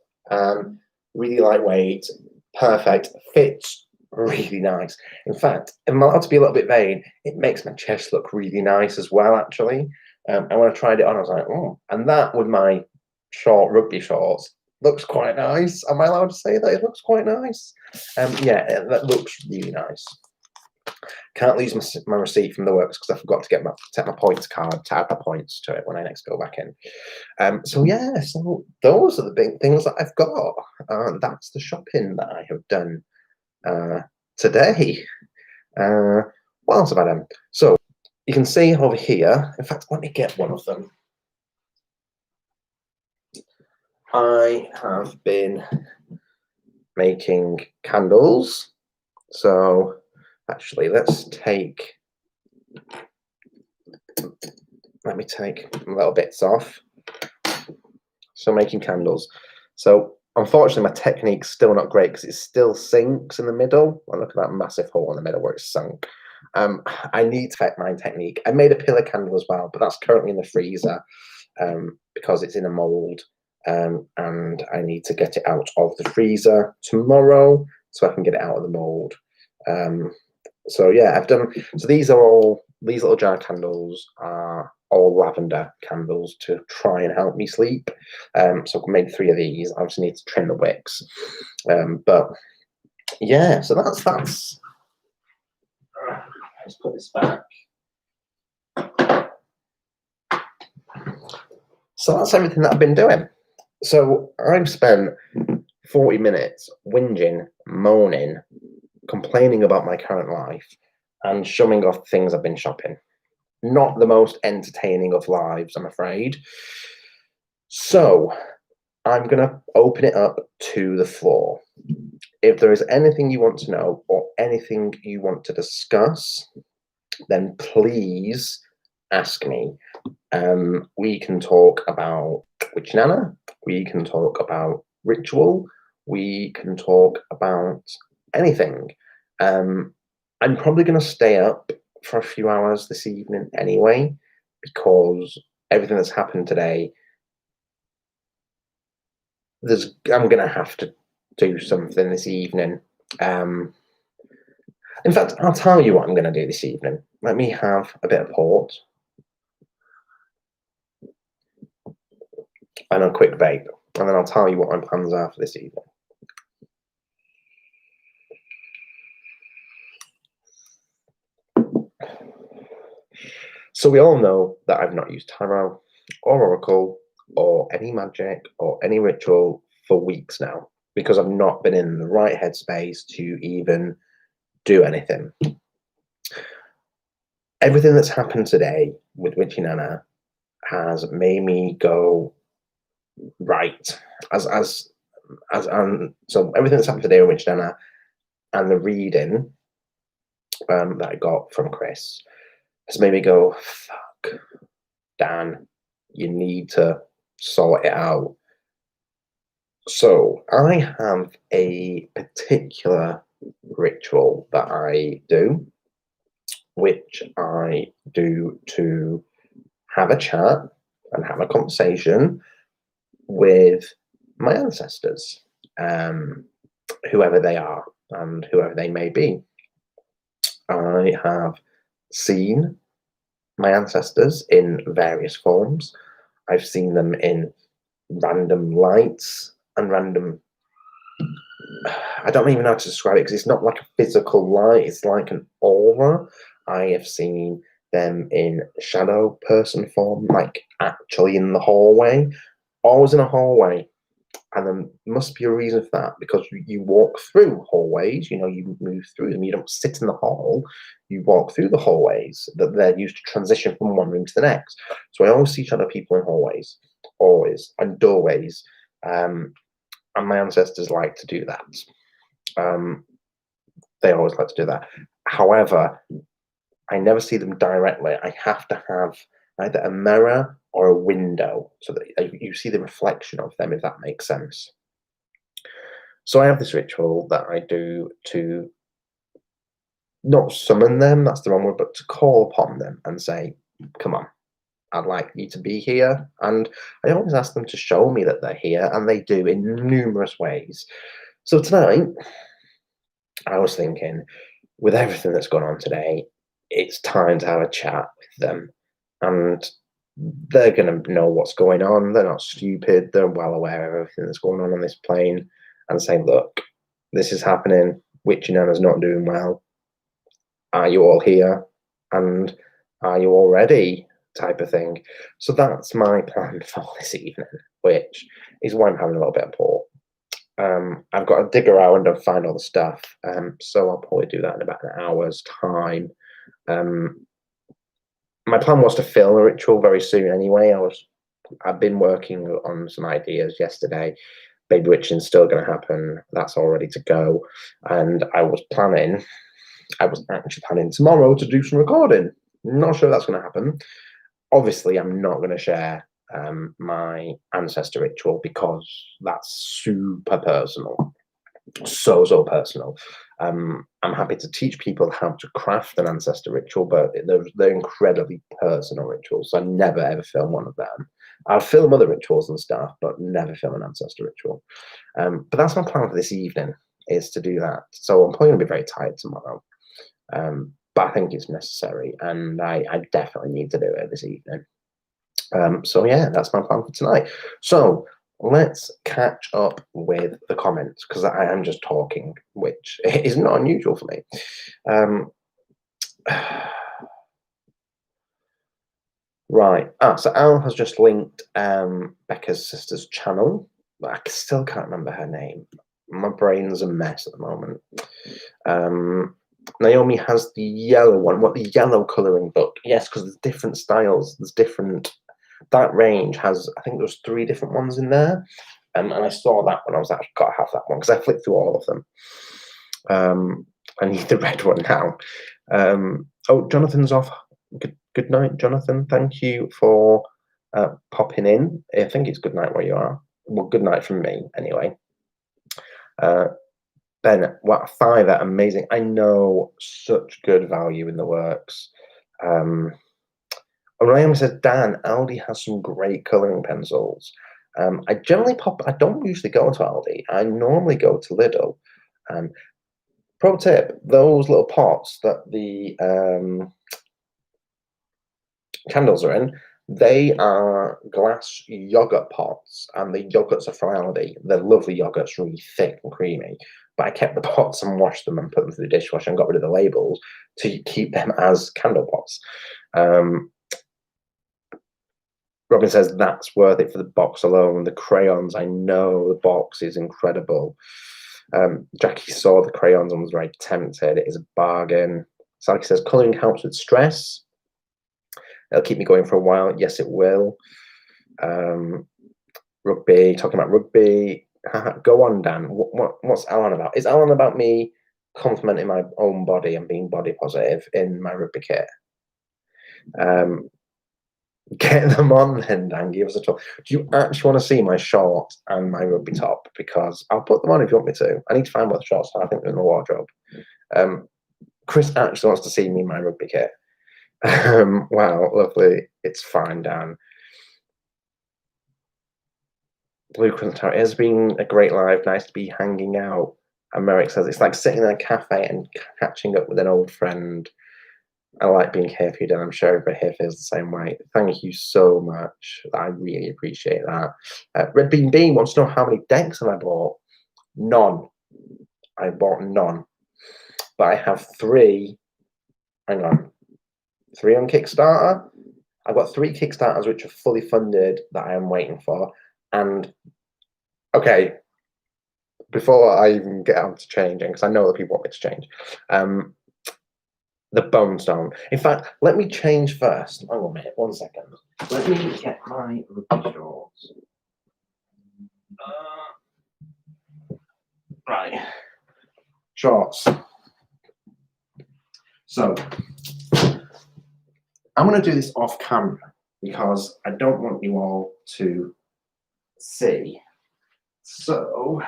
Really lightweight, perfect, fits really nice. In fact, I'm allowed to be a little bit vain. It makes my chest look really nice as well, actually. And when I tried it on, I was like, oh, and that with my short rugby shorts looks quite nice. Am I allowed to say that? It looks quite nice. Yeah, that looks really nice. Can't lose my receipt from the works because I forgot to take my points card to add my points to it when I next go back in. So yeah, so those are the big things that I've got. That's the shopping that I have done today. What else have I done? So you can see over here. In fact, let me get one of them. I have been making candles. So actually, let me take little bits off. So making candles. So unfortunately, my technique's still not great because it still sinks in the middle. Well, look at that massive hole in the middle where it's sunk. I need to perfect my technique. I made a pillar candle as well, but that's currently in the freezer because it's in a mold, and I need to get it out of the freezer tomorrow so I can get it out of the mold. So yeah, I've done. So these little jar candles are all lavender candles to try and help me sleep. So I made 3 of these. I just need to trim the wicks. But yeah, so that's. Let's put this back. So that's everything that I've been doing. So I've spent 40 minutes whinging, moaning, complaining about my current life, and showing off things I've been shopping. Not the most entertaining of lives, I'm afraid. So I'm going to open it up to the floor. If there is anything you want to know or anything you want to discuss, then please ask me. We can talk about Witch Nana. We can talk about ritual. We can talk about anything. I'm probably going to stay up for a few hours this evening anyway, because everything that's happened today, I'm going to have to do something this evening. In fact, I'll tell you what I'm going to do this evening. Let me have a bit of port and a quick vape, and then I'll tell you what my plans are for this evening. So we all know that I've not used tarot or oracle or any magic or any ritual for weeks now, because I've not been in the right headspace to even do anything. Everything that's happened today with Witchy Nana has made me go right. So everything that's happened today with Witchy Nana and the reading that I got from Chris has made me go, fuck, Dan, you need to sort it out. So I have a particular ritual that I do, which I do to have a chat and have a conversation with my ancestors, whoever they are and whoever they may be. I have seen my ancestors in various forms. I've seen them in random lights and random. I don't even know how to describe it because it's not like a physical light, it's like an aura. I have seen them in shadow person form, like actually in the hallway, always in a hallway. And there must be a reason for that, because you walk through hallways, you move through them, you don't sit in the hall, you walk through the hallways that they're used to transition from one room to the next. So I always see shadow people in hallways, always, and doorways. And my ancestors like to do that. They always like to do that. However, I never see them directly. I have to have either a mirror or a window so that you see the reflection of them, if that makes sense. So I have this ritual that I do to not summon them, that's the wrong word, but to call upon them and say, come on, I'd like you to be here. And I always ask them to show me that they're here, and they do in numerous ways. So tonight, I was thinking, with everything that's gone on today, it's time to have a chat with them. And they're going to know what's going on. They're not stupid. They're well aware of everything that's going on this plane, and say, look, this is happening. Witchy Nana's not doing well. Are you all here? And are you all ready? Type of thing. So that's my plan for this evening, which is why I'm having a little bit of port. I've got to dig around and find all the stuff. So I'll probably do that in about an hour's time. My plan was to film a ritual very soon anyway. I've been working on some ideas yesterday. Baby witching's still going to happen. That's all ready to go. And I was actually planning tomorrow to do some recording. Not sure that's going to happen. Obviously, I'm not going to share my ancestor ritual because that's super personal. So personal. I'm happy to teach people how to craft an ancestor ritual, but they're incredibly personal rituals. So I never ever film one of them. I'll film other rituals and stuff, but never film an ancestor ritual. But that's my plan for this evening, is to do that. So I'm probably going to be very tired tomorrow. But I think it's necessary, and I definitely need to do it this evening. So yeah, that's my plan for tonight. So let's catch up with the comments, because I am just talking, which is not unusual for me. Right. So Al has just linked Becca's sister's channel. I still can't remember her name. My brain's a mess at the moment. Naomi has the yellow one. What, the yellow colouring book? Yes, because there's different styles. There's different. That range has, I think there's 3 different ones in there. And I saw that when I was actually got to have that one, because I flipped through all of them. I need the red one now. Oh, Jonathan's off. Good night, Jonathan. Thank you for popping in. I think it's good night where you are. Well, good night from me, anyway. Ben, what, $5, amazing. I know, such good value in the works. Orion says, Dan, Aldi has some great colouring pencils. I generally I don't usually go to Aldi. I normally go to Lidl. Pro tip, those little pots that the candles are in, they are glass yogurt pots, and the yogurts are from Aldi. They're lovely yogurts, really thick and creamy. But I kept the pots and washed them and put them through the dishwasher and got rid of the labels to keep them as candle pots. Robin says that's worth it for the box alone. The crayons, I know the box is incredible. Jackie saw the crayons and was very tempted. It is a bargain. Sally says colouring helps with stress. It'll keep me going for a while. Yes, it will. Rugby, talking about rugby. Go on, Dan. What's Alan about? Is Alan about me complimenting my own body and being body positive in my rugby kit? Get them on then, Dan. Give us a talk. Do you actually want to see my shorts and my rugby top? Because I'll put them on if you want me to. I need to find what the shorts are. I think they're in the wardrobe. Chris actually wants to see me in my rugby kit. Wow, lovely. It's fine, Dan. Blue Crystal Tower, it has been a great live. Nice to be hanging out. And Merrick says it's like sitting in a cafe and catching up with an old friend. I like being here for you, Dan. I'm sure everybody here feels the same way. Thank you so much. I really appreciate that. Red Bean Bean wants to know how many decks have I bought. None. I bought none. But I have 3. Hang on. 3 on Kickstarter. I've got 3 Kickstarters which are fully funded that I am waiting for. And okay, before I even get on to changing, because I know that people want me to change, the bone stone. In fact, let me change first. Hang on a minute, 1 second. Let me get my rugby shorts. Right, shorts. So I'm going to do this off camera because I don't want you all to see. So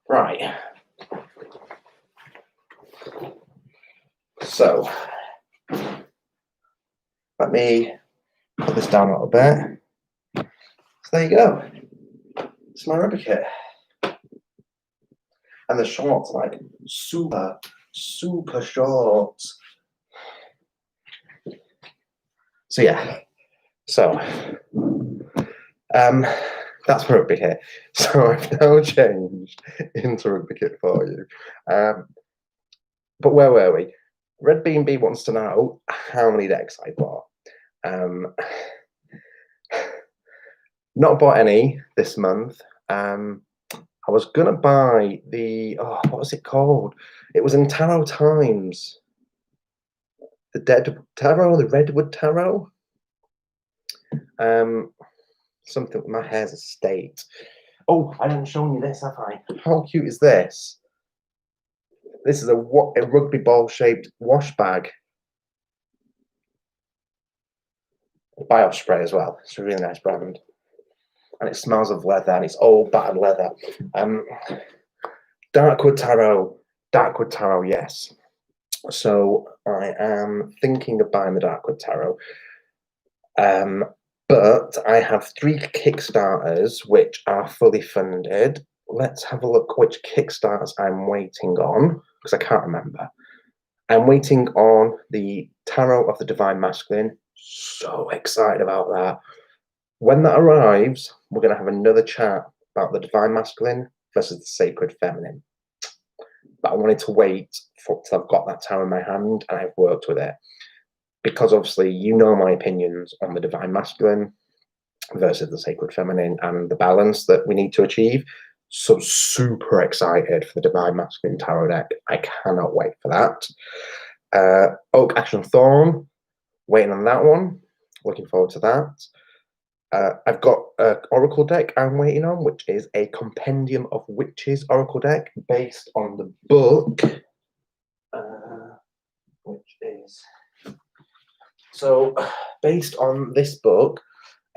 right. So let me put this down a little bit. So there you go. It's my rugby kit. And the shorts are like super, super short. So yeah. So that's my rugby kit. So I've now changed into rugby kit for you. But where were we? Red Bean B wants to know how many decks I bought. Not bought any this month. I was gonna buy the what was it called? It was in Tarot Times. The Dead Tarot, the Redwood Tarot. Um, something. My hair's a state. Oh, I haven't shown you this, have I? How cute is this? This is a rugby ball shaped wash bag. Bio spray as well. It's a really nice brand, and it smells of leather, and it's old battered leather. Darkwood Tarot, yes. So I am thinking of buying the Darkwood Tarot. But I have 3 Kickstarters which are fully funded. Let's have a look which Kickstarters I'm waiting on, because I can't remember. I'm waiting on the Tarot of the Divine Masculine. So excited about that. When that arrives, we're going to have another chat about the Divine Masculine versus the Sacred Feminine. But I wanted to wait till I've got that tarot in my hand and I've worked with it. Because obviously you know my opinions on the Divine Masculine versus the Sacred Feminine and the balance that we need to achieve. So super excited for the Divine Masculine Tarot deck. I cannot wait for that. Oak, Action, Thorn, waiting on that one. Looking forward to that. I've got an Oracle deck I'm waiting on, which is a Compendium of Witches Oracle deck based on the book, which is... So, based on this book,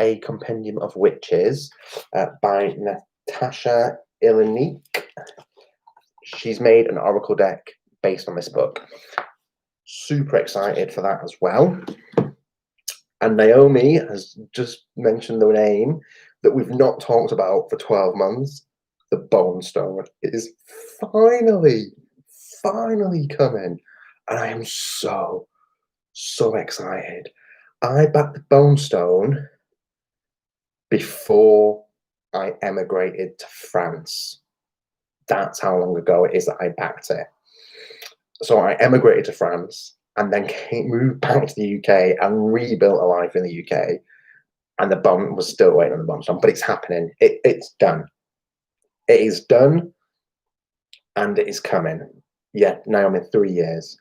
A Compendium of Witches by Natasha Ilinik. She's made an Oracle deck based on this book. Super excited for that as well. And Naomi has just mentioned the name that we've not talked about for 12 months. The Bone Stone is finally coming. And I am so excited. I backed the Bone Stone before I emigrated to France. That's how long ago it is that I backed it. So I emigrated to France and then moved back to the UK and rebuilt a life in the UK. And the bone was still waiting on the Bone Stone, but it's happening. It's done. It is done, and it is coming. Yeah, now I'm in 3 years.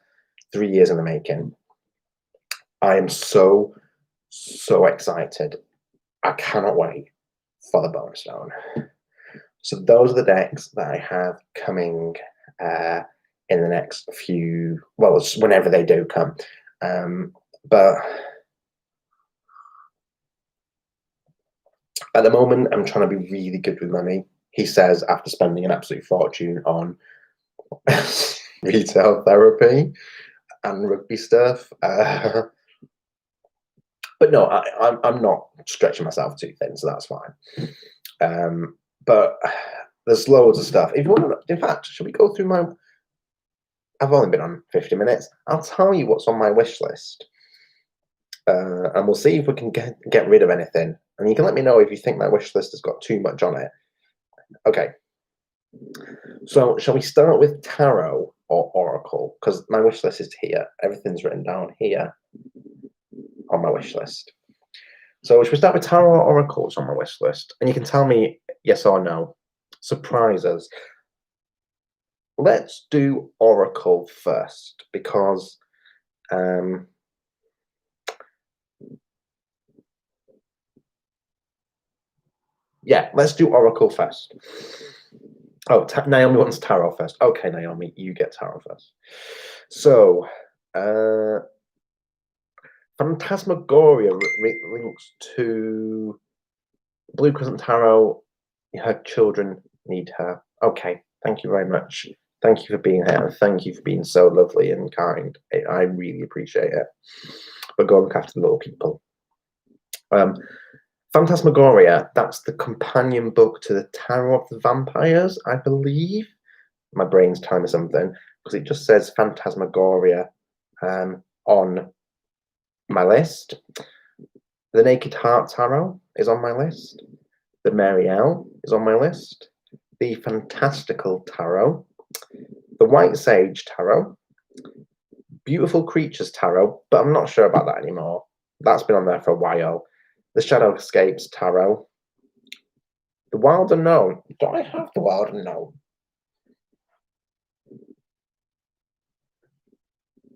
3 years in the making. I am so excited. I cannot wait for the Bone Stone. So those are the decks that I have coming in the next few, well, whenever they do come. But at the moment, I'm trying to be really good with money. He says after spending an absolute fortune on retail therapy and rugby stuff. But no, I'm not stretching myself too thin, so that's fine. But there's loads of stuff. If you want to, in fact, should we go through my... I've only been on 50 minutes. I'll tell you what's on my wish list. And we'll see if we can get rid of anything. And you can let me know if you think my wish list has got too much on it. Okay. So shall we start with tarot or oracle? Because my wish list is here. Everything's written down here on my wish list. So should we start with tarot or oracles on my wish list? And you can tell me yes or no. Surprise us. Let's do oracle first because yeah, let's do oracle first. Oh, Naomi wants tarot first. Okay, Naomi, you get tarot first. So, Phantasmagoria links to Blue Crescent Tarot. Her children need her. Okay, thank you very much. Thank you for being here. And thank you for being so lovely and kind. I really appreciate it. But go look after the little people. Phantasmagoria, that's the companion book to the Tarot of the Vampires, I believe. My brain's telling me something, because it just says Phantasmagoria on my list. The Naked Heart Tarot is on my list. The Marielle is on my list. The Fantastical Tarot. The White Sage Tarot. Beautiful Creatures Tarot, but I'm not sure about that anymore. That's been on there for a while. The Shadow Escapes Tarot. The Wild Unknown. Do I have the Wild Unknown?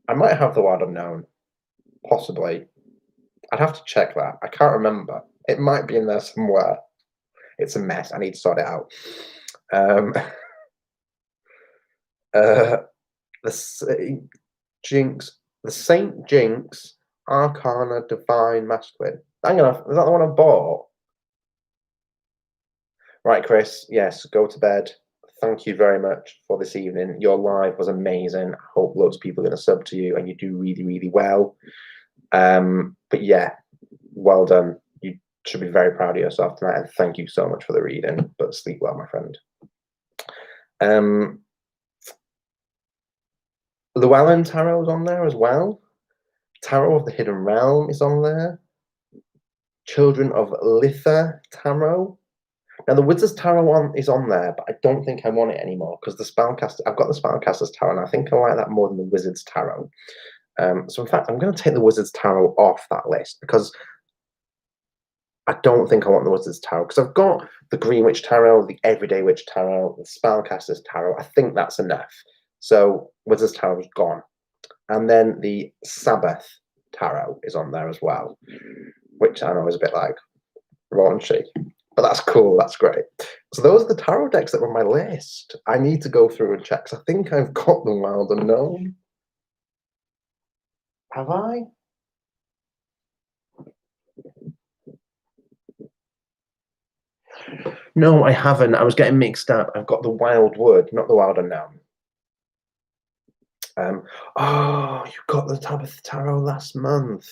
I might have the Wild Unknown, possibly. I'd have to check that. I can't remember. It might be in there somewhere. It's a mess. I need to sort it out. Um, uh, the Saint Jinx, the Saint Jinx Arcana Divine Masculine. Hang on, is that the one I bought? Right, Chris. Yes, go to bed. Thank you very much for this evening. Your live was amazing. I hope loads of people are going to sub to you, and you do really, really well. But yeah, well done. You should be very proud of yourself tonight, and thank you so much for the reading. But sleep well, my friend. Llewellyn Tarot's on there as well. Tarot of the Hidden Realm is on there. Children of Litha Tarot. Now the Wizard's Tarot one is on there, but I don't think I want it anymore because the Spellcaster. I've got the Spellcaster's Tarot, and I think I like that more than the Wizard's Tarot. So in fact, I'm going to take the Wizard's Tarot off that list because I don't think I want the Wizard's Tarot because I've got the Green Witch Tarot, the Everyday Witch Tarot, the Spellcaster's Tarot. I think that's enough. So Wizard's Tarot is gone. And then the Sabbath Tarot is on there as well, which I know is a bit like raunchy, but that's cool. That's great. So those are the tarot decks that were on my list. I need to go through and check. 'Cause I think I've got the Wild Unknown. Have I? No, I haven't. I was getting mixed up. I've got the Wild Wood, not the Wild Unknown. Oh, you got the Tabitha Tarot last month.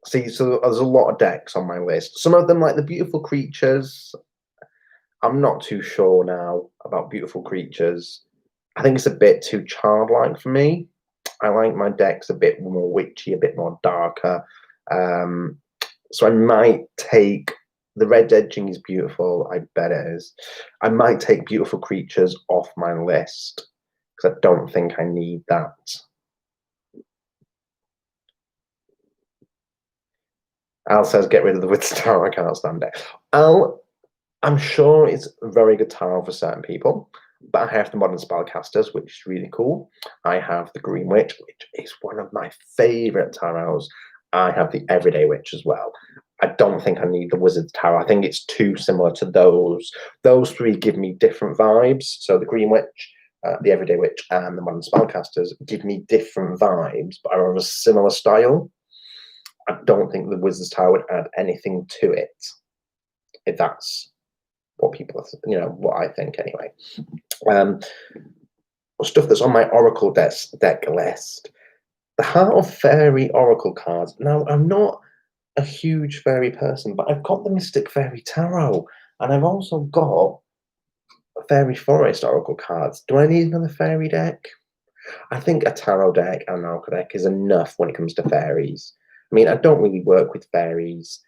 See, so there's a lot of decks on my list. Some of them, like the Beautiful Creatures, I'm not too sure now about Beautiful Creatures. I think it's a bit too childlike for me. I like my decks a bit more witchy, a bit more darker. So I might take the red edging is beautiful. I bet it is. I might take Beautiful Creatures off my list because I don't think I need that. Al says, get rid of the Witch Tarot. I can't stand it. Al, I'm sure it's a very good tarot for certain people, but I have the Modern Spellcasters, which is really cool. I have the Green Witch, which is one of my favourite tarots. I have the Everyday Witch as well. I don't think I need the Wizard's Tarot. I think it's too similar to those. Those three give me different vibes. So the Green Witch, the Everyday Witch, and the Modern Spellcasters give me different vibes, but are of a similar style. I don't think the Wizard's Tarot would add anything to it, if that's what people, what I think anyway. Stuff that's on my Oracle deck list. The Heart of Fairy Oracle cards. Now, I'm not a huge fairy person, but I've got the Mystic Fairy Tarot, and I've also got Fairy Forest Oracle cards. Do I need another fairy deck? I think a tarot deck and an oracle deck is enough when it comes to fairies. I mean, I don't really work with fairies.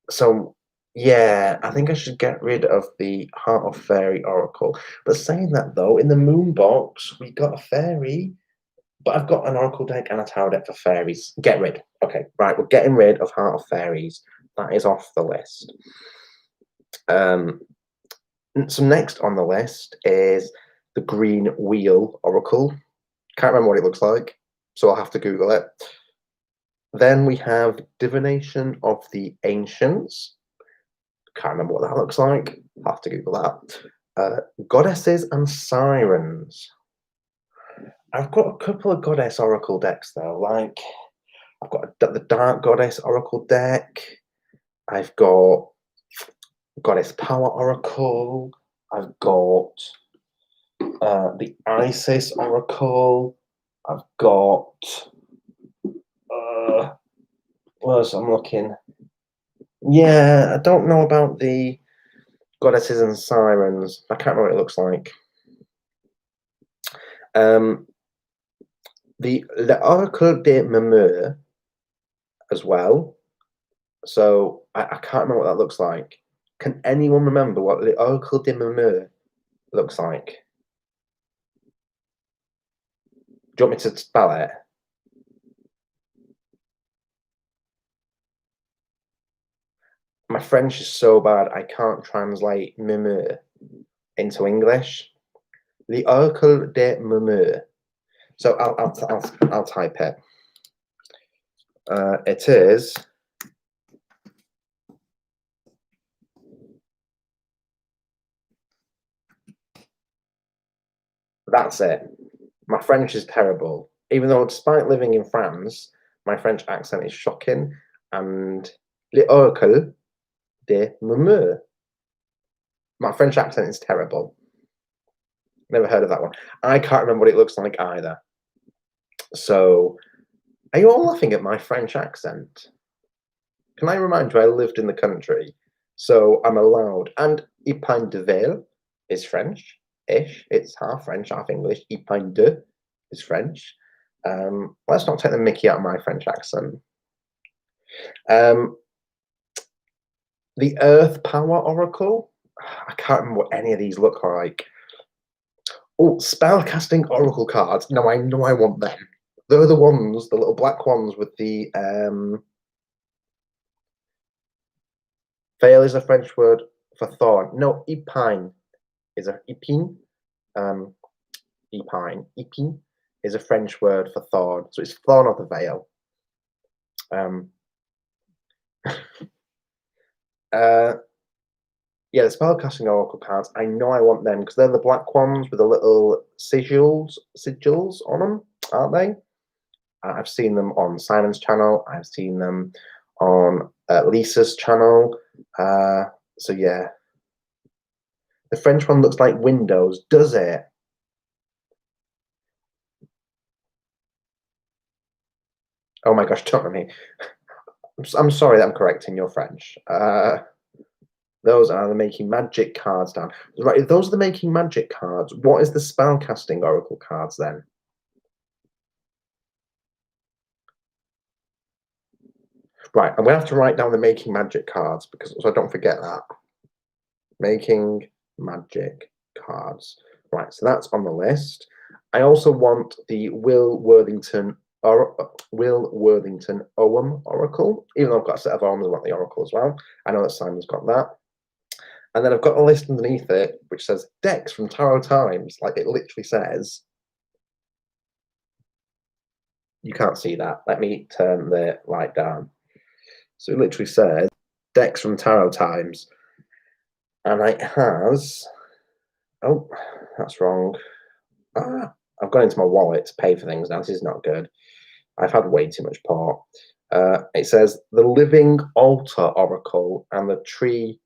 So, yeah, I think I should get rid of the Heart of Fairy Oracle. But saying that, though, in the Moon box, we got a fairy, but I've got an Oracle deck and a tarot deck for fairies. Get rid. Okay, right, we're getting rid of Heart of Fairies. That is off the list. So next on the list is the Green Wheel Oracle. Can't remember what it looks like, so I'll have to Google it. Then we have Divination of the Ancients. Can't remember what that looks like. I'll have to Google that. Goddesses and Sirens. I've got a couple of Goddess Oracle decks though. Like, I've got the Dark Goddess Oracle deck. I've got Goddess Power Oracle. I've got the Isis Oracle. I've got what else I'm looking. Yeah, I don't know about the Goddesses and Sirens. I can't remember what it looks like. The Oracle de Memeur as well. So I can't remember what that looks like. Can anyone remember what the Oracle de Memeur looks like? Do you want me to spell it? My French is so bad, I can't translate murmure into English. The oracle de murmure. So I'll type it. It is. That's it. My French is terrible. Even though, despite living in France, my French accent is shocking. And le oracle de murmure. My French accent is terrible. Never heard of that one. I can't remember what it looks like either. So, are you all laughing at my French accent? Can I remind you, I lived in the country, so I'm allowed. And Ipin de Vale is French-ish. It's half French, half English. Ipin de is French. Let's not take the mickey out of my French accent. The Earth Power Oracle. I can't remember what any of these look like. Oh, spellcasting oracle cards. No, I know I want them. They're the ones, the little black ones with the veil is a French word for thorn. No, épine is a épine. Épine is a French word for thorn. So it's thorn of the veil. Yeah, the spellcasting oracle cards. I know I want them because they're the black ones with the little sigils on them, aren't they? I've seen them on Simon's channel. I've seen them on Lisa's channel. So yeah, the French one looks like Windows, does it? Oh my gosh, don't me. I'm sorry that I'm correcting your French. Those are the Making Magic cards down. Right, those are the Making Magic cards. What is the spellcasting oracle cards then? Right, I'm going to have to write down the Making Magic cards because so I don't forget that. Making Magic cards. Right, so that's on the list. I also want the Will Worthington Ogham Oracle. Even though I've got a set of arms, I want the Oracle as well. I know that Simon's got that. And then I've got a list underneath it which says decks from Tarot Times. Like it literally says. You can't see that. Let me turn the light down. So it literally says decks from Tarot Times. And it has. Oh, that's wrong. I've gone into my wallet to pay for things now. This is not good. I've had way too much port. It says the Living Altar Oracle and the Tree.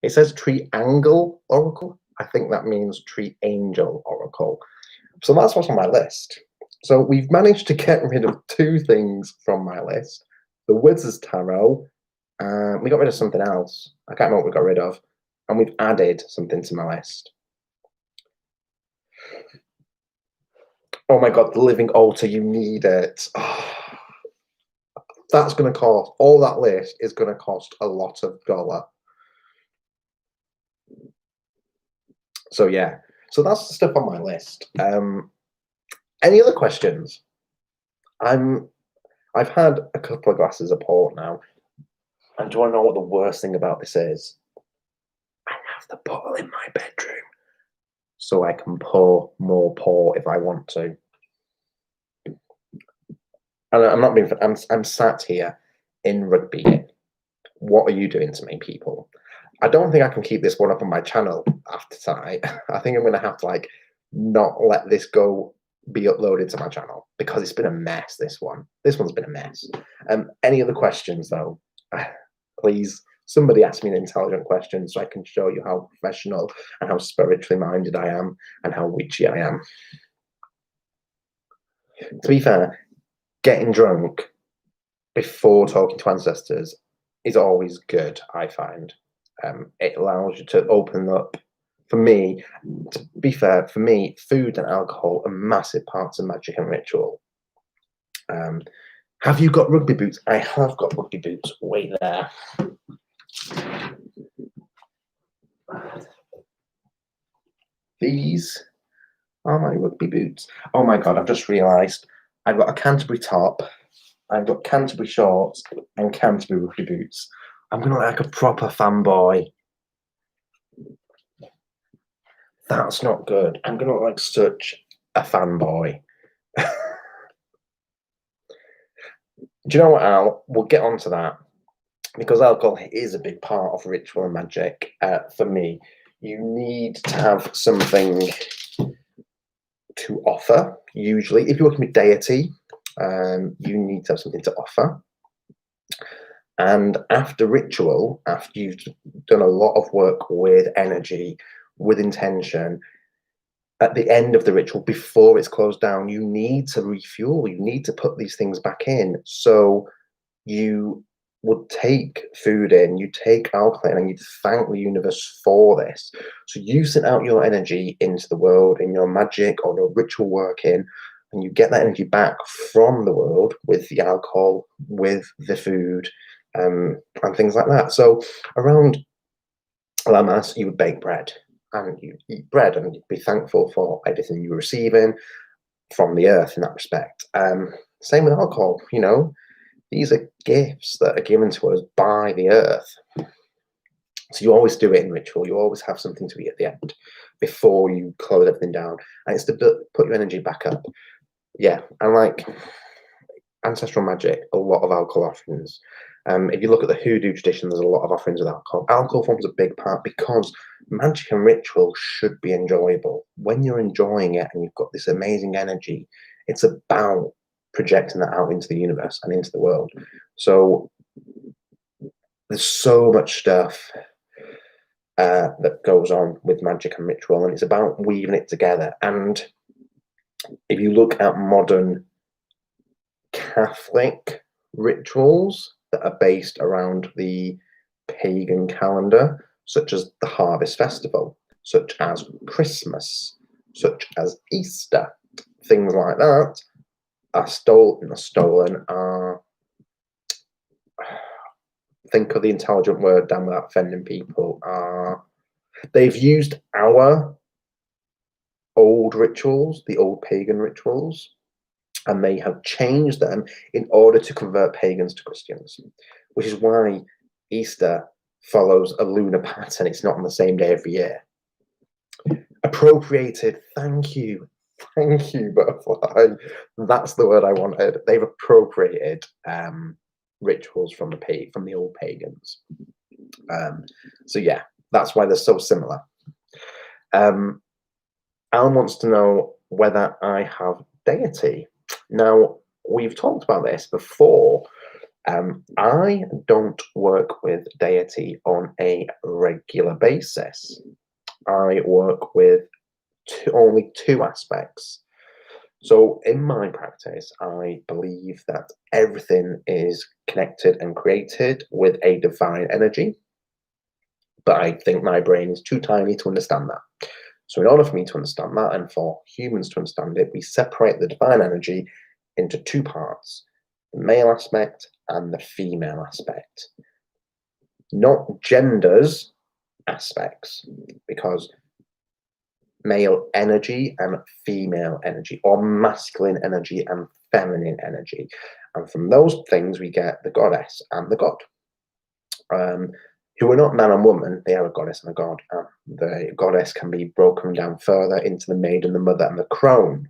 It says Triangle Oracle. I think that means Tree Angel Oracle. So that's what's on my list. So we've managed to get rid of two things from my list. The Wizard's Tarot. We got rid of something else. I can't remember what we got rid of. And we've added something to my list. Oh my god, the Living Altar, you need it. Oh, that's going to cost, all that list is going to cost a lot of dollar. So yeah, so that's the stuff on my list. Any other questions? I've had a couple of glasses of port now. And do you want to know what the worst thing about this is? I have the bottle in my bedroom. So I can pour more port if I want to. And I'm not being. I'm sat here in rugby. What are you doing to me, people? I don't think I can keep this one up on my channel after tonight. I think I'm going to have to like not let this go be uploaded to my channel because it's been a mess. This one's been a mess. Any other questions though? Please, somebody ask me an intelligent question so I can show you how professional and how spiritually minded I am and how witchy I am. To be fair, getting drunk before talking to ancestors is always good, I find. It allows you to open up. For me, to be fair, for me, food and alcohol are massive parts of magic and ritual. Have you got rugby boots? I have got rugby boots. Wait there. These are my rugby boots. Oh my god, I've just realised I've got a Canterbury top, I've got Canterbury shorts, and Canterbury rugby boots. I'm gonna look like a proper fanboy. That's not good. I'm gonna look like such a fanboy. Do you know what, Al? We'll get onto that because alcohol is a big part of ritual and magic. For me, you need to have something to offer. Usually, if you're working with deity, you need to have something to offer. And after ritual, after you've done a lot of work with energy, with intention, at the end of the ritual, before it's closed down, you need to refuel. You need to put these things back in. So you would take food in, you take alcohol in, and you thank the universe for this. So you send out your energy into the world in your magic or your ritual work in, and you get that energy back from the world with the alcohol, with the food, and things like that. So around Lamas, you would bake bread and you eat bread and you'd be thankful for everything you were receiving from the earth in that respect. Same with alcohol, these are gifts that are given to us by the earth. So you always do it in ritual. You always have something to eat at the end before you close everything down. And it's to put your energy back up. Yeah, and like ancestral magic, a lot of alcohol offerings. If you look at the hoodoo tradition, there's a lot of offerings with alcohol. Alcohol forms a big part because magic and ritual should be enjoyable. When you're enjoying it and you've got this amazing energy, it's about projecting that out into the universe and into the world. So there's so much stuff that goes on with magic and ritual, and it's about weaving it together. And if you look at modern Catholic rituals that are based around the pagan calendar, such as the Harvest Festival, such as Christmas, such as Easter, things like that, are stolen, think of the intelligent word, damn, without offending people, they've used our old rituals, the old pagan rituals, and they have changed them in order to convert pagans to Christians, which is why Easter follows a lunar pattern. It's not on the same day every year. Appropriated, thank you, Butterfly. That's the word I wanted. They've appropriated rituals from the old pagans. So yeah, that's why they're so similar. Alan wants to know whether I have deity. Now, we've talked about this before. I don't work with deity on a regular basis. I work with only two aspects. So in my practice, I believe that everything is connected and created with a divine energy, but I think my brain is too tiny to understand that. So in order for me to understand that, and for humans to understand it, we separate the divine energy into two parts, the male aspect and the female aspect. Not genders aspects, because male energy and female energy, or masculine energy and feminine energy. And from those things, we get the goddess and the god, who are not man and woman. They are a goddess and a god. The goddess can be broken down further into the maiden, the mother, and the crone.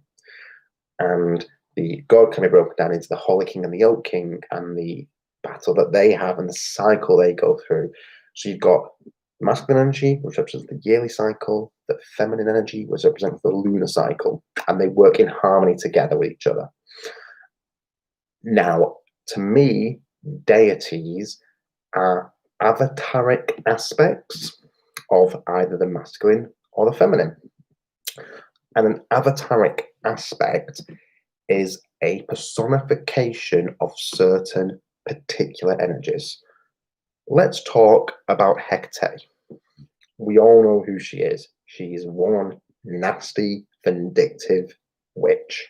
And the god can be broken down into the Holy King and the Oak King, and the battle that they have and the cycle they go through. So you've got masculine energy, which represents the yearly cycle, the feminine energy, which represents the lunar cycle, and they work in harmony together with each other. Now, to me, deities are avataric aspects of either the masculine or the feminine. And an avataric aspect is a personification of certain particular energies. Let's talk about Hecate. We all know who she is. She is one nasty, vindictive witch.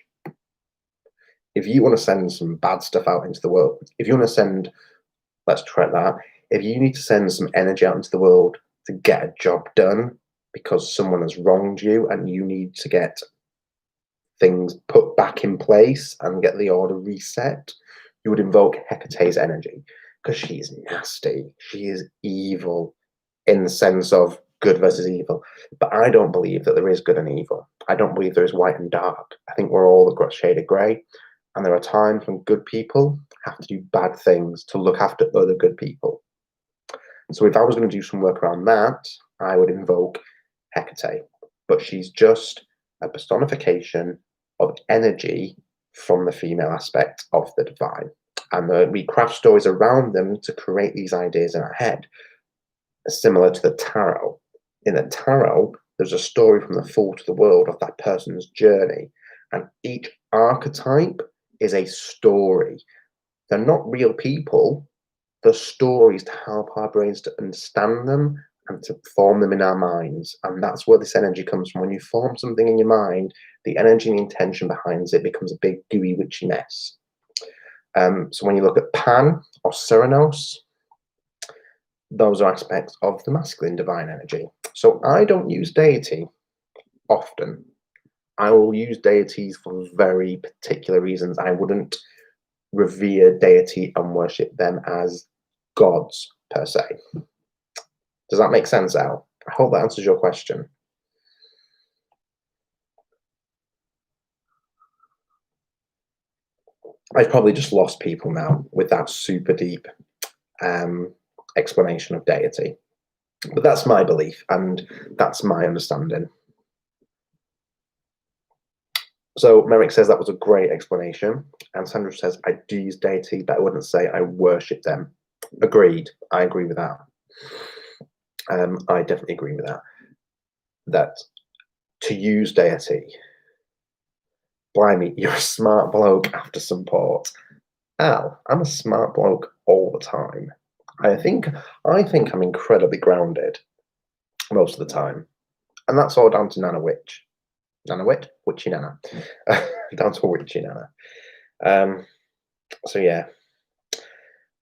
If you want to send some bad stuff out into the world, if you want to send, let's try that, if you need to send some energy out into the world to get a job done because someone has wronged you and you need to get things put back in place and get the order reset, you would invoke Hecate's energy, because she's nasty. She is evil in the sense of good versus evil. But I don't believe that there is good and evil. I don't believe there is white and dark. I think we're all a shade of grey. And there are times when good people have to do bad things to look after other good people. So if I was going to do some work around that, I would invoke Hecate. But she's just a personification of energy from the female aspect of the divine. And we craft stories around them to create these ideas in our head, similar to the tarot. In the tarot, there's a story from the fool to the world of that person's journey. And each archetype is a story. They're not real people. They're stories to help our brains to understand them and to form them in our minds. And that's where this energy comes from. When you form something in your mind, the energy and the intention behind it becomes a big, gooey, witchy mess. So when you look at Pan or Ceranos, those are aspects of the masculine divine energy. So I don't use deity often. I will use deities for very particular reasons. I wouldn't revere deity and worship them as gods per se. Does that make sense, Al? I hope that answers your question. I've probably just lost people now with that super deep explanation of deity. But that's my belief and that's my understanding. So Merrick says that was a great explanation. And Sandra says, I do use deity, but I wouldn't say I worship them. Agreed. I agree with that. I definitely agree with that. That to use deity, blimey, you're a smart bloke after some port. Al, I'm a smart bloke all the time. I think I'm incredibly grounded most of the time. And that's all down to Nana Witch. Nana Witch? Witchy Nana. Down to Witchy Nana. So yeah.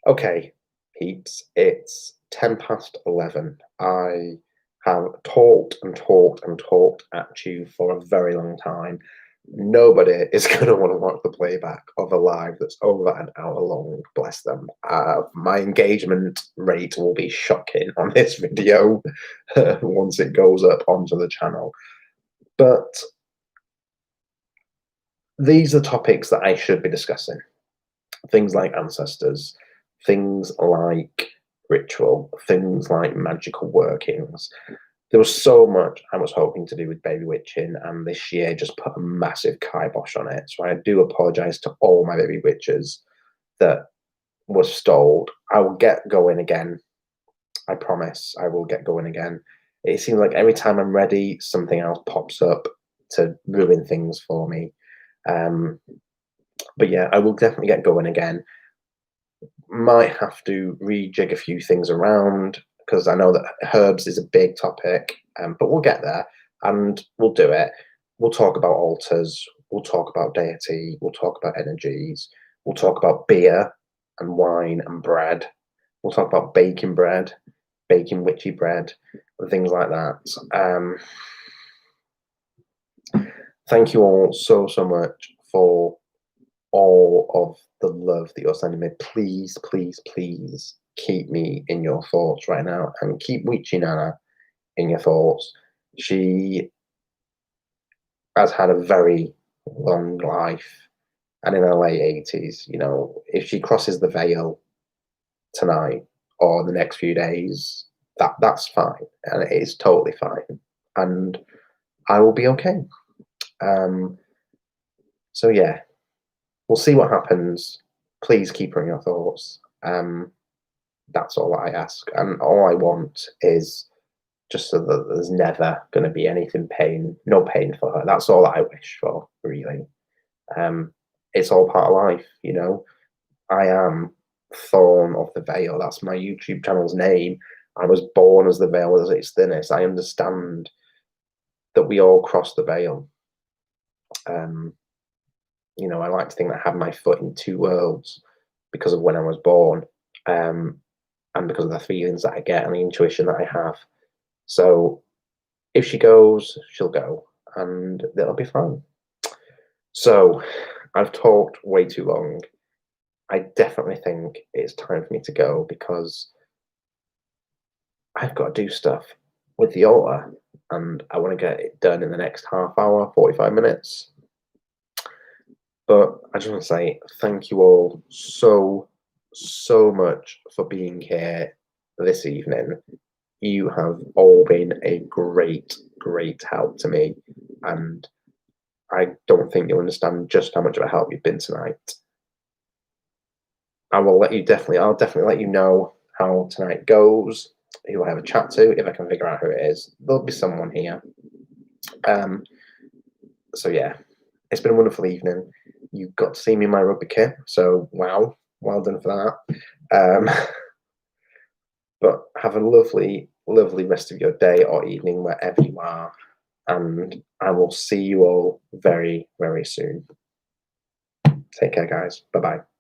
Okay, peeps, it's 11:10. I have talked and talked and talked at you for a very long time. Nobody is going to want to watch the playback of a live that's over an hour long, bless them. My engagement rate will be shocking on this video once it goes up onto the channel. But these are topics that I should be discussing. Things like ancestors, things like ritual, things like magical workings. There was so much I was hoping to do with baby witching, and this year just put a massive kibosh on it. So I do apologise to all my baby witches that was stalled. I will get going again. I promise I will get going again. It seems like every time I'm ready, something else pops up to ruin things for me. But yeah, I will definitely get going again. Might have to rejig a few things around because I know that herbs is a big topic, but we'll get there and we'll do it. We'll talk about altars, we'll talk about deity, we'll talk about energies, we'll talk about beer and wine and bread, we'll talk about baking bread, baking witchy bread, and things like that. Thank you all so much for all of the love that you're sending me. Please, please, please keep me in your thoughts right now and keep Witchy Nana in your thoughts. She has had a very long life and in her late 80s, you know, if she crosses the veil tonight or the next few days, that's fine. And it is totally fine. And I will be okay. So yeah, we'll see what happens. Please keep her in your thoughts. That's all I ask. And all I want is just so that there's never going to be anything no pain for her. That's all I wish for, really. It's all part of life, you know. I am Thorn of the Veil. That's my YouTube channel's name. I was born as the veil as its thinnest. I understand that we all cross the veil. You know, I like to think that I have my foot in two worlds because of when I was born, and because of the feelings that I get and the intuition that I have. So if she goes, she'll go, and it'll be fine. So I've talked way too long. I definitely think it's time for me to go because I've got to do stuff with the altar, and I want to get it done in the next half hour, 45 minutes. But I just want to say thank you all so much for being here this evening. You have all been a great help to me, and I don't think you'll understand just how much of a help you've been tonight. I'll definitely let you know how tonight goes, who I have a chat to, if I can figure out who it is. There'll be someone here. Um, so yeah, it's been a wonderful evening. You got to see me in my rugby kit, so wow, well done for that. But have a lovely rest of your day or evening wherever you are, and I will see you all very soon. Take care, guys. Bye bye.